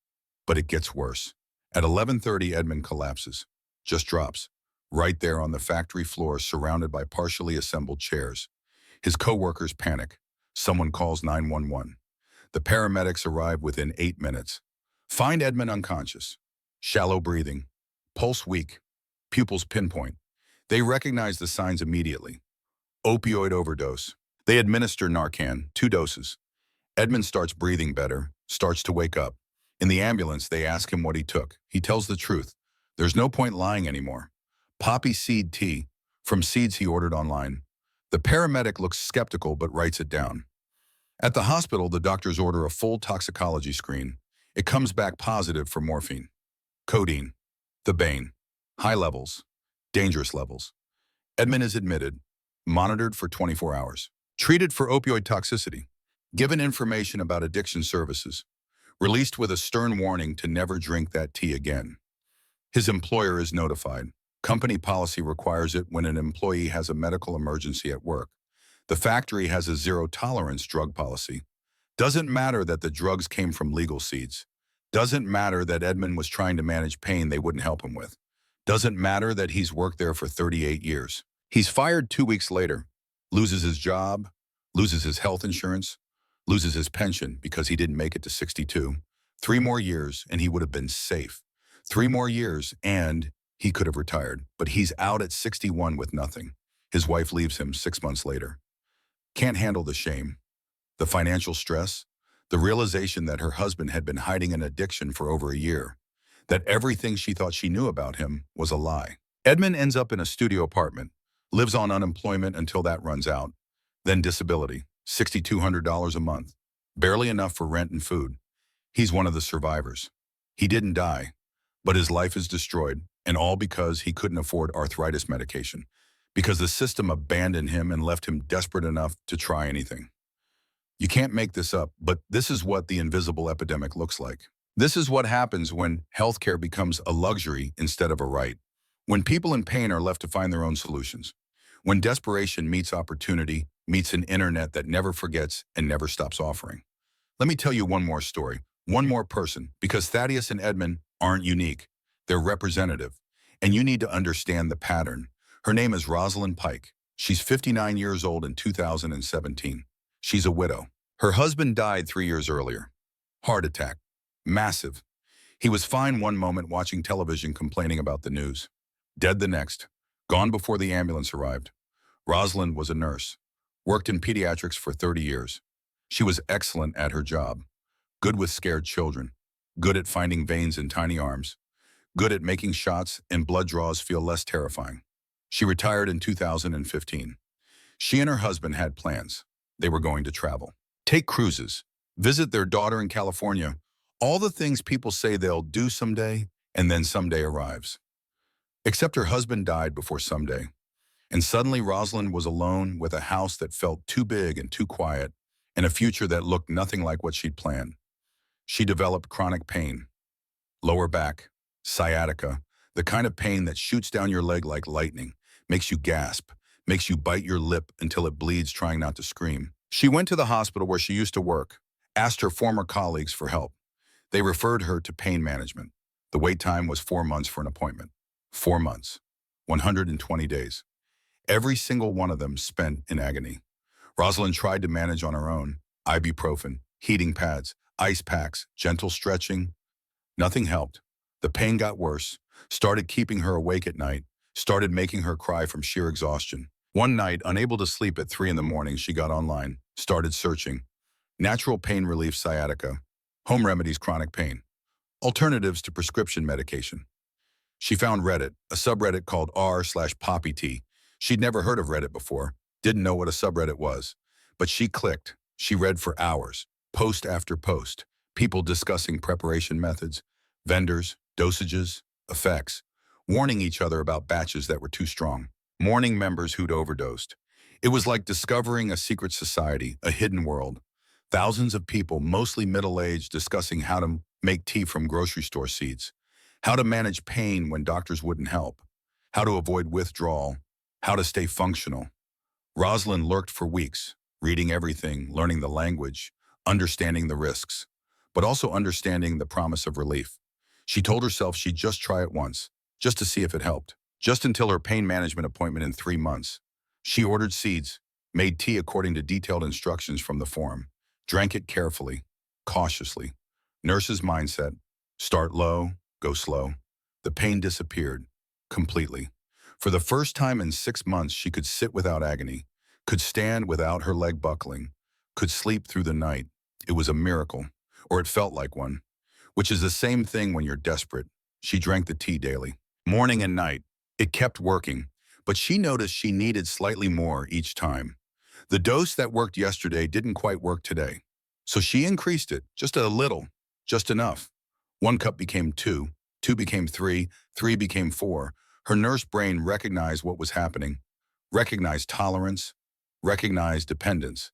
But it gets worse. At 11:30, Edmund collapses, just drops, right there on the factory floor surrounded by partially assembled chairs. His coworkers panic. Someone calls 911. The paramedics arrive within 8 minutes. Find Edmund unconscious. Shallow breathing. Pulse weak. Pupils pinpoint. They recognize the signs immediately. Opioid overdose. They administer Narcan, 2 doses. Edmund starts breathing better, starts to wake up. In the ambulance, they ask him what he took. He tells the truth. There's no point lying anymore. Poppy seed tea, from seeds he ordered online. The paramedic looks skeptical but writes it down. At the hospital, the doctors order a full toxicology screen. It comes back positive for morphine. Codeine. The bane. High levels. Dangerous levels. Edmund is admitted, monitored for 24 hours. Treated for opioid toxicity. Given information about addiction services. Released with a stern warning to never drink that tea again. His employer is notified. Company policy requires it when an employee has a medical emergency at work. The factory has a zero-tolerance drug policy. Doesn't matter that the drugs came from legal seeds. Doesn't matter that Edmund was trying to manage pain they wouldn't help him with. Doesn't matter that he's worked there for 38 years. He's fired 2 weeks later, loses his job, loses his health insurance, loses his pension because he didn't make it to 62. 3 more years and he would have been safe. 3 more years and he could have retired, but he's out at 61 with nothing. His wife leaves him 6 months later. Can't handle the shame, the financial stress, the realization that her husband had been hiding an addiction for over a year, that everything she thought she knew about him was a lie. Edmund ends up in a studio apartment, lives on unemployment until that runs out, then disability, $6,200 a month, barely enough for rent and food. He's one of the survivors. He didn't die, but his life is destroyed, and all because he couldn't afford arthritis medication, because the system abandoned him and left him desperate enough to try anything. You can't make this up, but this is what the invisible epidemic looks like. This is what happens when healthcare becomes a luxury instead of a right. When people in pain are left to find their own solutions. When desperation meets opportunity, meets an internet that never forgets and never stops offering. Let me tell you one more story, one more person, because Thaddeus and Edmund aren't unique. They're representative, and you need to understand the pattern. Her name is Rosalind Pike. She's 59 years old in 2017. She's a widow. Her husband died 3 years earlier. Heart attack. Massive. He was fine one moment watching television complaining about the news. Dead the next. Gone before the ambulance arrived. Rosalind was a nurse. Worked in pediatrics for 30 years. She was excellent at her job. Good with scared children. Good at finding veins in tiny arms. Good at making shots and blood draws feel less terrifying. She retired in 2015. She and her husband had plans. They were going to travel. Take cruises. Visit their daughter in California. All the things people say they'll do someday, and then someday arrives. Except her husband died before someday. And suddenly Rosalind was alone with a house that felt too big and too quiet, and a future that looked nothing like what she'd planned. She developed chronic pain. Lower back, sciatica, the kind of pain that shoots down your leg like lightning, makes you gasp, makes you bite your lip until it bleeds trying not to scream. She went to the hospital where she used to work, asked her former colleagues for help. They referred her to pain management. The wait time was 4 months for an appointment. 4 months. 120 days. Every single one of them spent in agony. Rosalind tried to manage on her own. Ibuprofen, heating pads, ice packs, gentle stretching. Nothing helped. The pain got worse, started keeping her awake at night, started making her cry from sheer exhaustion. One night, unable to sleep at 3 in the morning, she got online, started searching. Natural pain relief sciatica. Home remedies chronic pain. Alternatives to prescription medication. She found Reddit, a subreddit called r/poppy tea. She'd never heard of Reddit before, didn't know what a subreddit was. But she clicked. She read for hours, post after post, people discussing preparation methods, vendors, dosages, effects, warning each other about batches that were too strong, warning members who'd overdosed. It was like discovering a secret society, a hidden world. Thousands of people, mostly middle-aged, discussing how to make tea from grocery store seeds, how to manage pain when doctors wouldn't help, how to avoid withdrawal, how to stay functional. Rosalind lurked for weeks, reading everything, learning the language, understanding the risks, but also understanding the promise of relief. She told herself she'd just try it once, just to see if it helped. Just until her pain management appointment in 3 months. She ordered seeds, made tea according to detailed instructions from the form, drank it carefully, cautiously. Nurse's mindset, start low, go slow. The pain disappeared, completely. For the first time in 6 months, she could sit without agony, could stand without her leg buckling, could sleep through the night. It was a miracle, or it felt like one, which is the same thing when you're desperate. She drank the tea daily, morning and night. It kept working, but she noticed she needed slightly more each time. The dose that worked yesterday didn't quite work today. So she increased it, just a little, just enough. 1 cup became 2, 2 became 3, 3 became 4. Her nurse brain recognized what was happening, recognized tolerance, recognized dependence.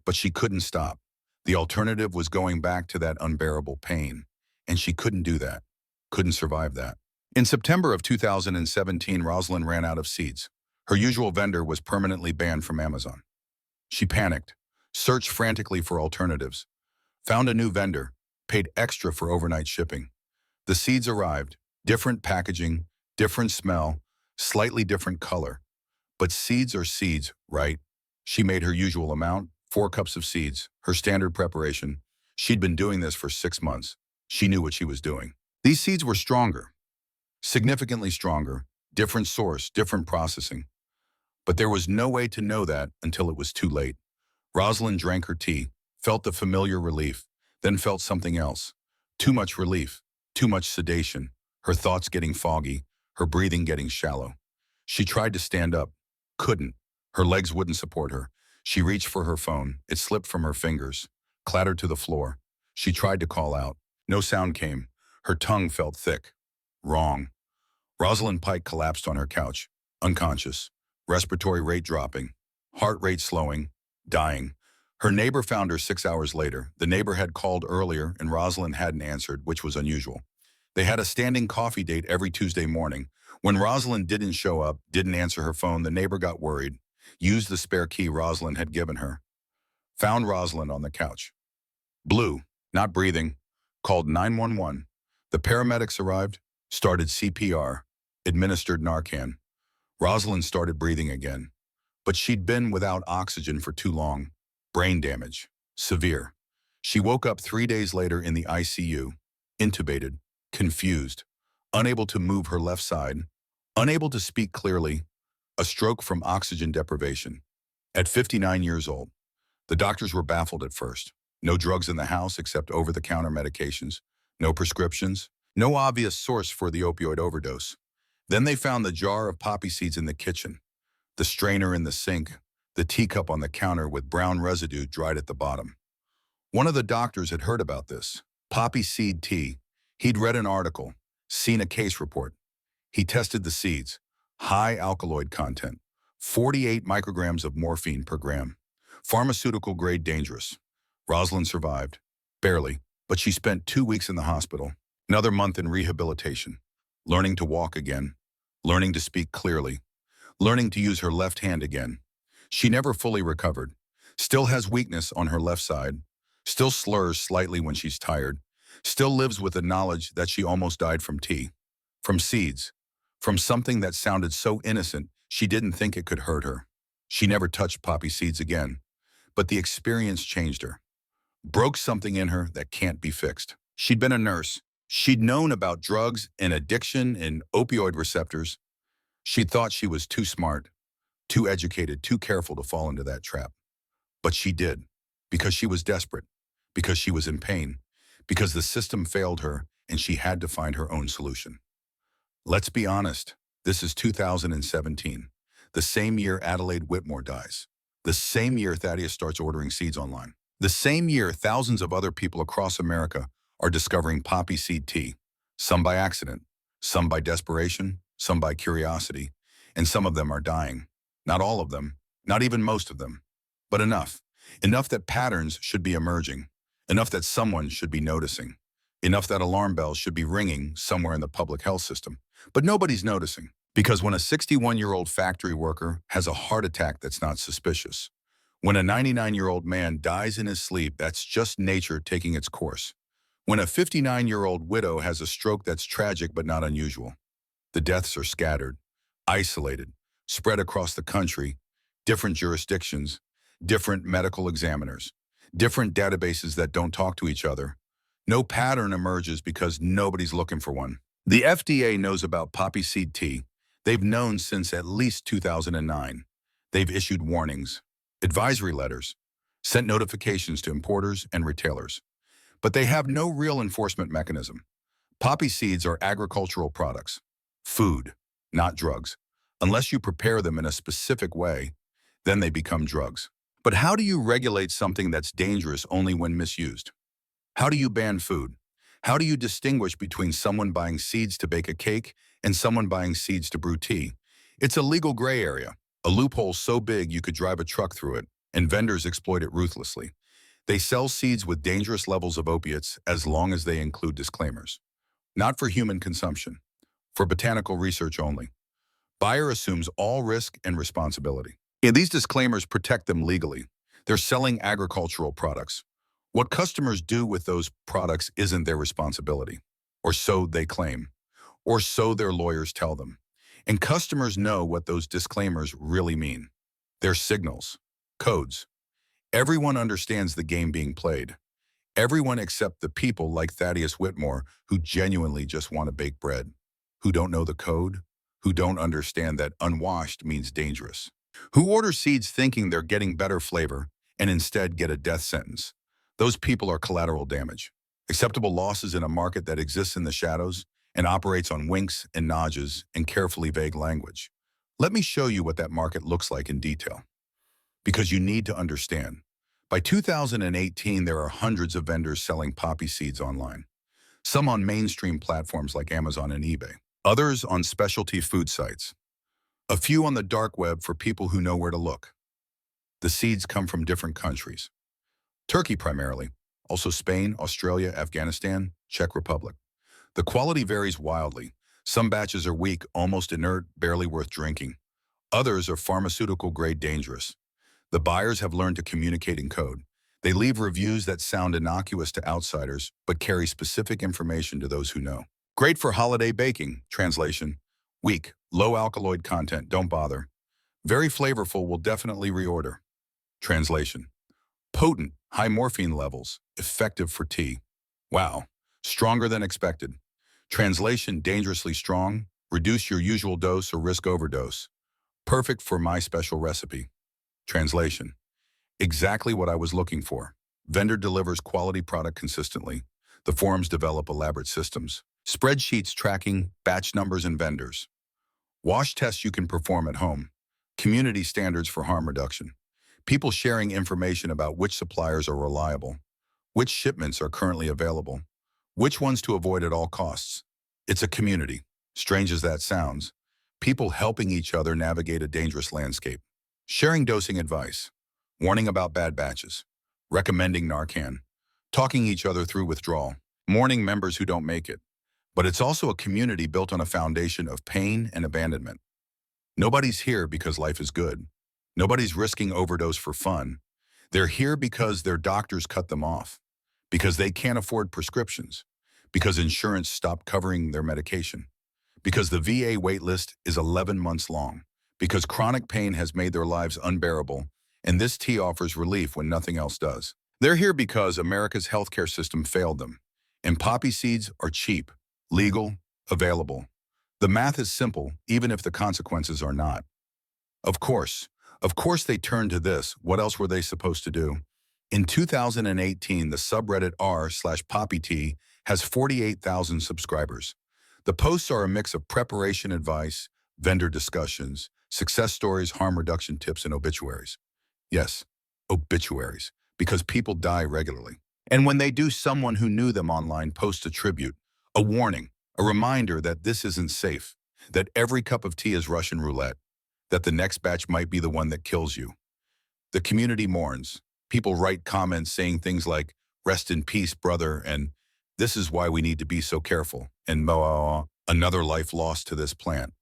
But she couldn't stop. The alternative was going back to that unbearable pain. And she couldn't do that, couldn't survive that. In September of 2017, Rosalind ran out of seeds. Her usual vendor was permanently banned from Amazon. She panicked, searched frantically for alternatives, found a new vendor, paid extra for overnight shipping. The seeds arrived, different packaging, different smell, slightly different color. But seeds are seeds, right? She made her usual amount, 4 cups of seeds, her standard preparation. She'd been doing this for 6 months. She knew what she was doing. These seeds were stronger, significantly stronger, different source, different processing. But there was no way to know that until it was too late. Rosalind drank her tea, felt the familiar relief, then felt something else. Too much relief, too much sedation, her thoughts getting foggy, her breathing getting shallow. She tried to stand up, couldn't. Her legs wouldn't support her. She reached for her phone. It slipped from her fingers, clattered to the floor. She tried to call out. No sound came. Her tongue felt thick. Wrong. Rosalind Pike collapsed on her couch, unconscious, respiratory rate dropping, heart rate slowing, dying. Her neighbor found her 6 hours later. The neighbor had called earlier and Rosalind hadn't answered, which was unusual. They had a standing coffee date every Tuesday morning. When Rosalind didn't show up, didn't answer her phone, the neighbor got worried, used the spare key Rosalind had given her, found Rosalind on the couch. Blue, not breathing, called 911. The paramedics arrived, started CPR, administered Narcan. Rosalind started breathing again, but she'd been without oxygen for too long. Brain damage, severe. She woke up 3 days later in the ICU, intubated, confused, unable to move her left side, unable to speak clearly, a stroke from oxygen deprivation. At 59 years old, the doctors were baffled at first. No drugs in the house except over-the-counter medications, no prescriptions, no obvious source for the opioid overdose. Then they found the jar of poppy seeds in the kitchen, the strainer in the sink, the teacup on the counter with brown residue dried at the bottom. One of the doctors had heard about this, poppy seed tea. He'd read an article, seen a case report. He tested the seeds, high alkaloid content, 48 micrograms of morphine per gram, pharmaceutical grade dangerous. Rosalind survived, barely, but she spent 2 weeks in the hospital, another month in rehabilitation, learning to walk again, learning to speak clearly, learning to use her left hand again. She never fully recovered, still has weakness on her left side, still slurs slightly when she's tired, still lives with the knowledge that she almost died from tea, from seeds, from something that sounded so innocent she didn't think it could hurt her. She never touched poppy seeds again, but the experience changed her, broke something in her that can't be fixed. She'd been a nurse. She'd known about drugs and addiction and opioid receptors. She'd thought she was too smart, too educated, too careful to fall into that trap. But she did, because she was desperate, because she was in pain, because the system failed her and she had to find her own solution. Let's be honest, this is 2017, the same year Adelaide Whitmore dies, the same year Thaddeus starts ordering seeds online, the same year thousands of other people across America are discovering poppy seed tea, some by accident, some by desperation, some by curiosity, and some of them are dying. Not all of them, not even most of them, but enough. Enough that patterns should be emerging, enough that someone should be noticing, enough that alarm bells should be ringing somewhere in the public health system. But nobody's noticing, because when a 61-year-old factory worker has a heart attack that's not suspicious, When a 99-year-old man dies in his sleep, that's just nature taking its course. When a 59-year-old widow has a stroke, that's tragic but not unusual. The deaths are scattered, isolated, spread across the country, different jurisdictions, different medical examiners, different databases that don't talk to each other. No pattern emerges because nobody's looking for one. The FDA knows about poppy seed tea. They've known since at least 2009. They've issued warnings, advisory letters, sent notifications to importers and retailers. But they have no real enforcement mechanism. Poppy seeds are agricultural products, food, not drugs. Unless you prepare them in a specific way, then they become drugs. But how do you regulate something that's dangerous only when misused? How do you ban food? How do you distinguish between someone buying seeds to bake a cake and someone buying seeds to brew tea? It's a legal gray area, a loophole so big you could drive a truck through it, and vendors exploit it ruthlessly. They sell seeds with dangerous levels of opiates as long as they include disclaimers. Not for human consumption, for botanical research only. Buyer assumes all risk and responsibility. Yeah, these disclaimers protect them legally. They're selling agricultural products. What customers do with those products isn't their responsibility, or so they claim, or so their lawyers tell them. And customers know what those disclaimers really mean. They're signals, codes. Everyone understands the game being played. Everyone except the people like Thaddeus Whitmore who genuinely just want to bake bread, who don't know the code, who don't understand that unwashed means dangerous, who order seeds thinking they're getting better flavor and instead get a death sentence. Those people are collateral damage, acceptable losses in a market that exists in the shadows and operates on winks and nudges and carefully vague language. Let me show you what that market looks like in detail, because you need to understand. By 2018, there are hundreds of vendors selling poppy seeds online, some on mainstream platforms like Amazon and eBay, others on specialty food sites, a few on the dark web for people who know where to look. The seeds come from different countries. Turkey primarily, also Spain, Australia, Afghanistan, Czech Republic. The quality varies wildly. Some batches are weak, almost inert, barely worth drinking. Others are pharmaceutical-grade dangerous. The buyers have learned to communicate in code. They leave reviews that sound innocuous to outsiders, but carry specific information to those who know. Great for holiday baking. Translation: weak, low alkaloid content, don't bother. Very flavorful, will definitely reorder. Translation: potent, high morphine levels, effective for tea. Wow, stronger than expected. Translation: dangerously strong, reduce your usual dose or risk overdose. Perfect for my special recipe. Translation: exactly what I was looking for. Vendor delivers quality product consistently. The forums develop elaborate systems, spreadsheets tracking batch numbers and vendors. Wash tests you can perform at home. Community standards for harm reduction. People sharing information about which suppliers are reliable, which shipments are currently available, which ones to avoid at all costs. It's a community, strange as that sounds. People helping each other navigate a dangerous landscape. Sharing dosing advice, warning about bad batches, recommending Narcan, talking each other through withdrawal, mourning members who don't make it. But it's also a community built on a foundation of pain and abandonment. Nobody's here because life is good. Nobody's risking overdose for fun. They're here because their doctors cut them off, because they can't afford prescriptions, because insurance stopped covering their medication, because the VA waitlist is 11 months long, because chronic pain has made their lives unbearable, and this tea offers relief when nothing else does. They're here because America's healthcare system failed them, and poppy seeds are cheap, legal, available. The math is simple, even if the consequences are not. Of course they turned to this. What else were they supposed to do? In 2018, the subreddit r/poppytea has 48,000 subscribers. The posts are a mix of preparation advice, vendor discussions, success stories, harm reduction tips, and obituaries. Yes, obituaries, because people die regularly. And when they do, someone who knew them online posts a tribute, a warning, a reminder that this isn't safe, that every cup of tea is Russian roulette, that the next batch might be the one that kills you. The community mourns. People write comments saying things like, "Rest in peace, brother," and "This is why we need to be so careful," and another life lost to this plant.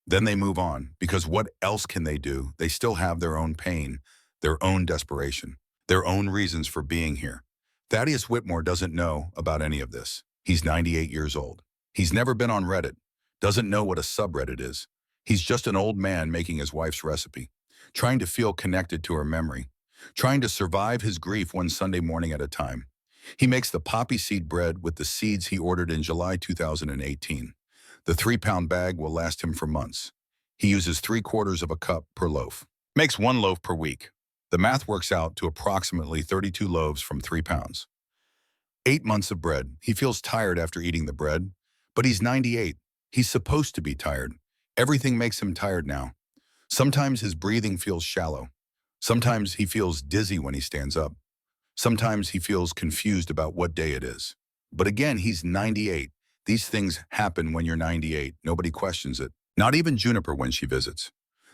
Then they move on, because what else can they do? They still have their own pain, their own desperation, their own reasons for being here. Thaddeus Whitmore doesn't know about any of this. He's 98 years old. He's never been on Reddit, doesn't know what a subreddit is. He's just an old man making his wife's recipe, trying to feel connected to her memory, trying to survive his grief one Sunday morning at a time. He makes the poppy seed bread with the seeds he ordered in July 2018. The 3-pound bag will last him for months. He uses 3/4 of a cup per loaf. Makes 1 loaf per week. The math works out to approximately 32 loaves from 3 pounds. 8 months of bread. He feels tired after eating the bread, but he's 98. He's supposed to be tired. Everything makes him tired now. Sometimes his breathing feels shallow. Sometimes he feels dizzy when he stands up. Sometimes he feels confused about what day it is. But again, he's 98. These things happen when you're 98. Nobody questions it. Not even Juniper when she visits.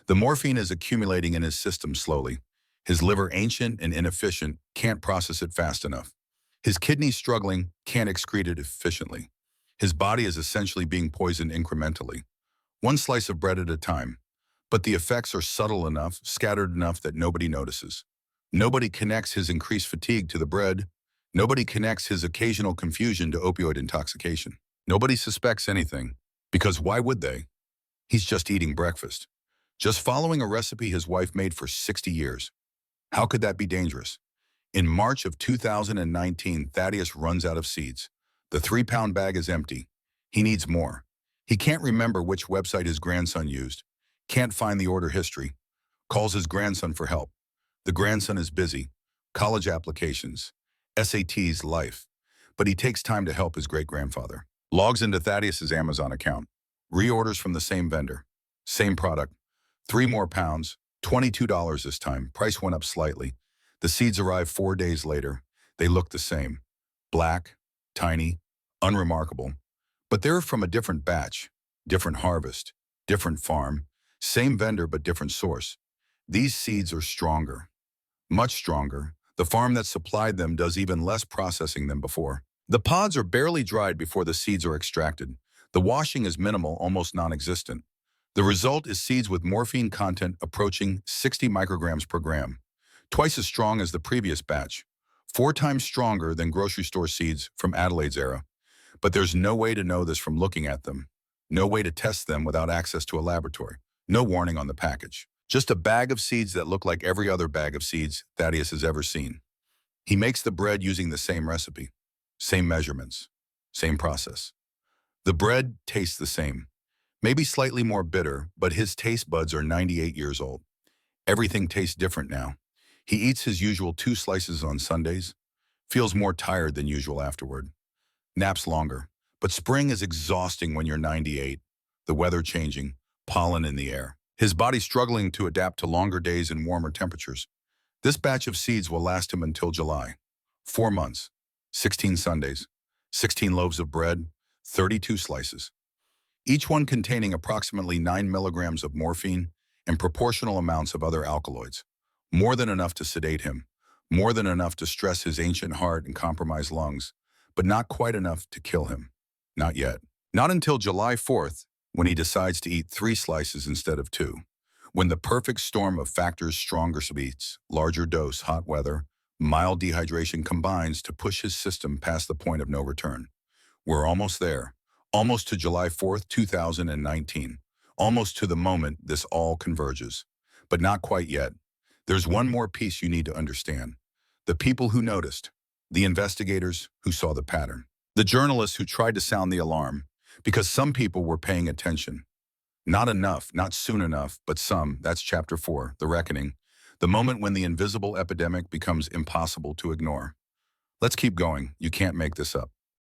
The morphine is accumulating in his system slowly. His liver, ancient and inefficient, can't process it fast enough. His kidneys, struggling, can't excrete it efficiently. His body is essentially being poisoned incrementally, one slice of bread at a time. But the effects are subtle enough, scattered enough that nobody notices. Nobody connects his increased fatigue to the bread. Nobody connects his occasional confusion to opioid intoxication. Nobody suspects anything, because why would they? He's just eating breakfast, just following a recipe his wife made for 60 years. How could that be dangerous? In March of 2019, Thaddeus runs out of seeds. The 3-pound bag is empty. He needs more. He can't remember which website his grandson used, can't find the order history, calls his grandson for help. The grandson is busy. College applications, SATs, life. But he takes time to help his great-grandfather. Logs into Thaddeus's Amazon account. Reorders from the same vendor. Same product. 3 more pounds. $22 this time. Price went up slightly. The seeds arrive 4 days later. They look the same. Black, tiny, unremarkable. But they're from a different batch, different harvest, different farm, same vendor but different source. These seeds are stronger, much stronger. The farm that supplied them does even less processing than before. The pods are barely dried before the seeds are extracted. The washing is minimal, almost non-existent. The result is seeds with morphine content approaching 60 micrograms per gram, twice as strong as the previous batch, 4 times stronger than grocery store seeds from Adelaide's era. But there's no way to know this from looking at them, no way to test them without access to a laboratory, no warning on the package. Just a bag of seeds that look like every other bag of seeds Thaddeus has ever seen. He makes the bread using the same recipe, same measurements, same process. The bread tastes the same, maybe slightly more bitter, but his taste buds are 98 years old. Everything tastes different now. He eats his usual 2 slices on Sundays, feels more tired than usual afterward, naps longer. But spring is exhausting when you're 98, the weather changing, pollen in the air. His body struggling to adapt to longer days and warmer temperatures. This batch of seeds will last him until July. 4 months, 16 Sundays, 16 loaves of bread, 32 slices. Each one containing approximately 9 milligrams of morphine and proportional amounts of other alkaloids. More than enough to sedate him, more than enough to stress his ancient heart and compromise lungs, but not quite enough to kill him. Not yet. Not until July 4th, when he decides to eat 3 slices instead of 2. When the perfect storm of factors, stronger sweets, larger dose, hot weather, mild dehydration combines to push his system past the point of no return. We're almost there. Almost to July 4th, 2019. Almost to the moment this all converges. But not quite yet. There's one more piece you need to understand. The people who noticed. The investigators who saw the pattern. The journalists who tried to sound the alarm. Because some people were paying attention. Not enough, not soon enough, but some. That's chapter 4, the reckoning. The moment when the invisible epidemic becomes impossible to ignore. Let's keep going. You can't make this up.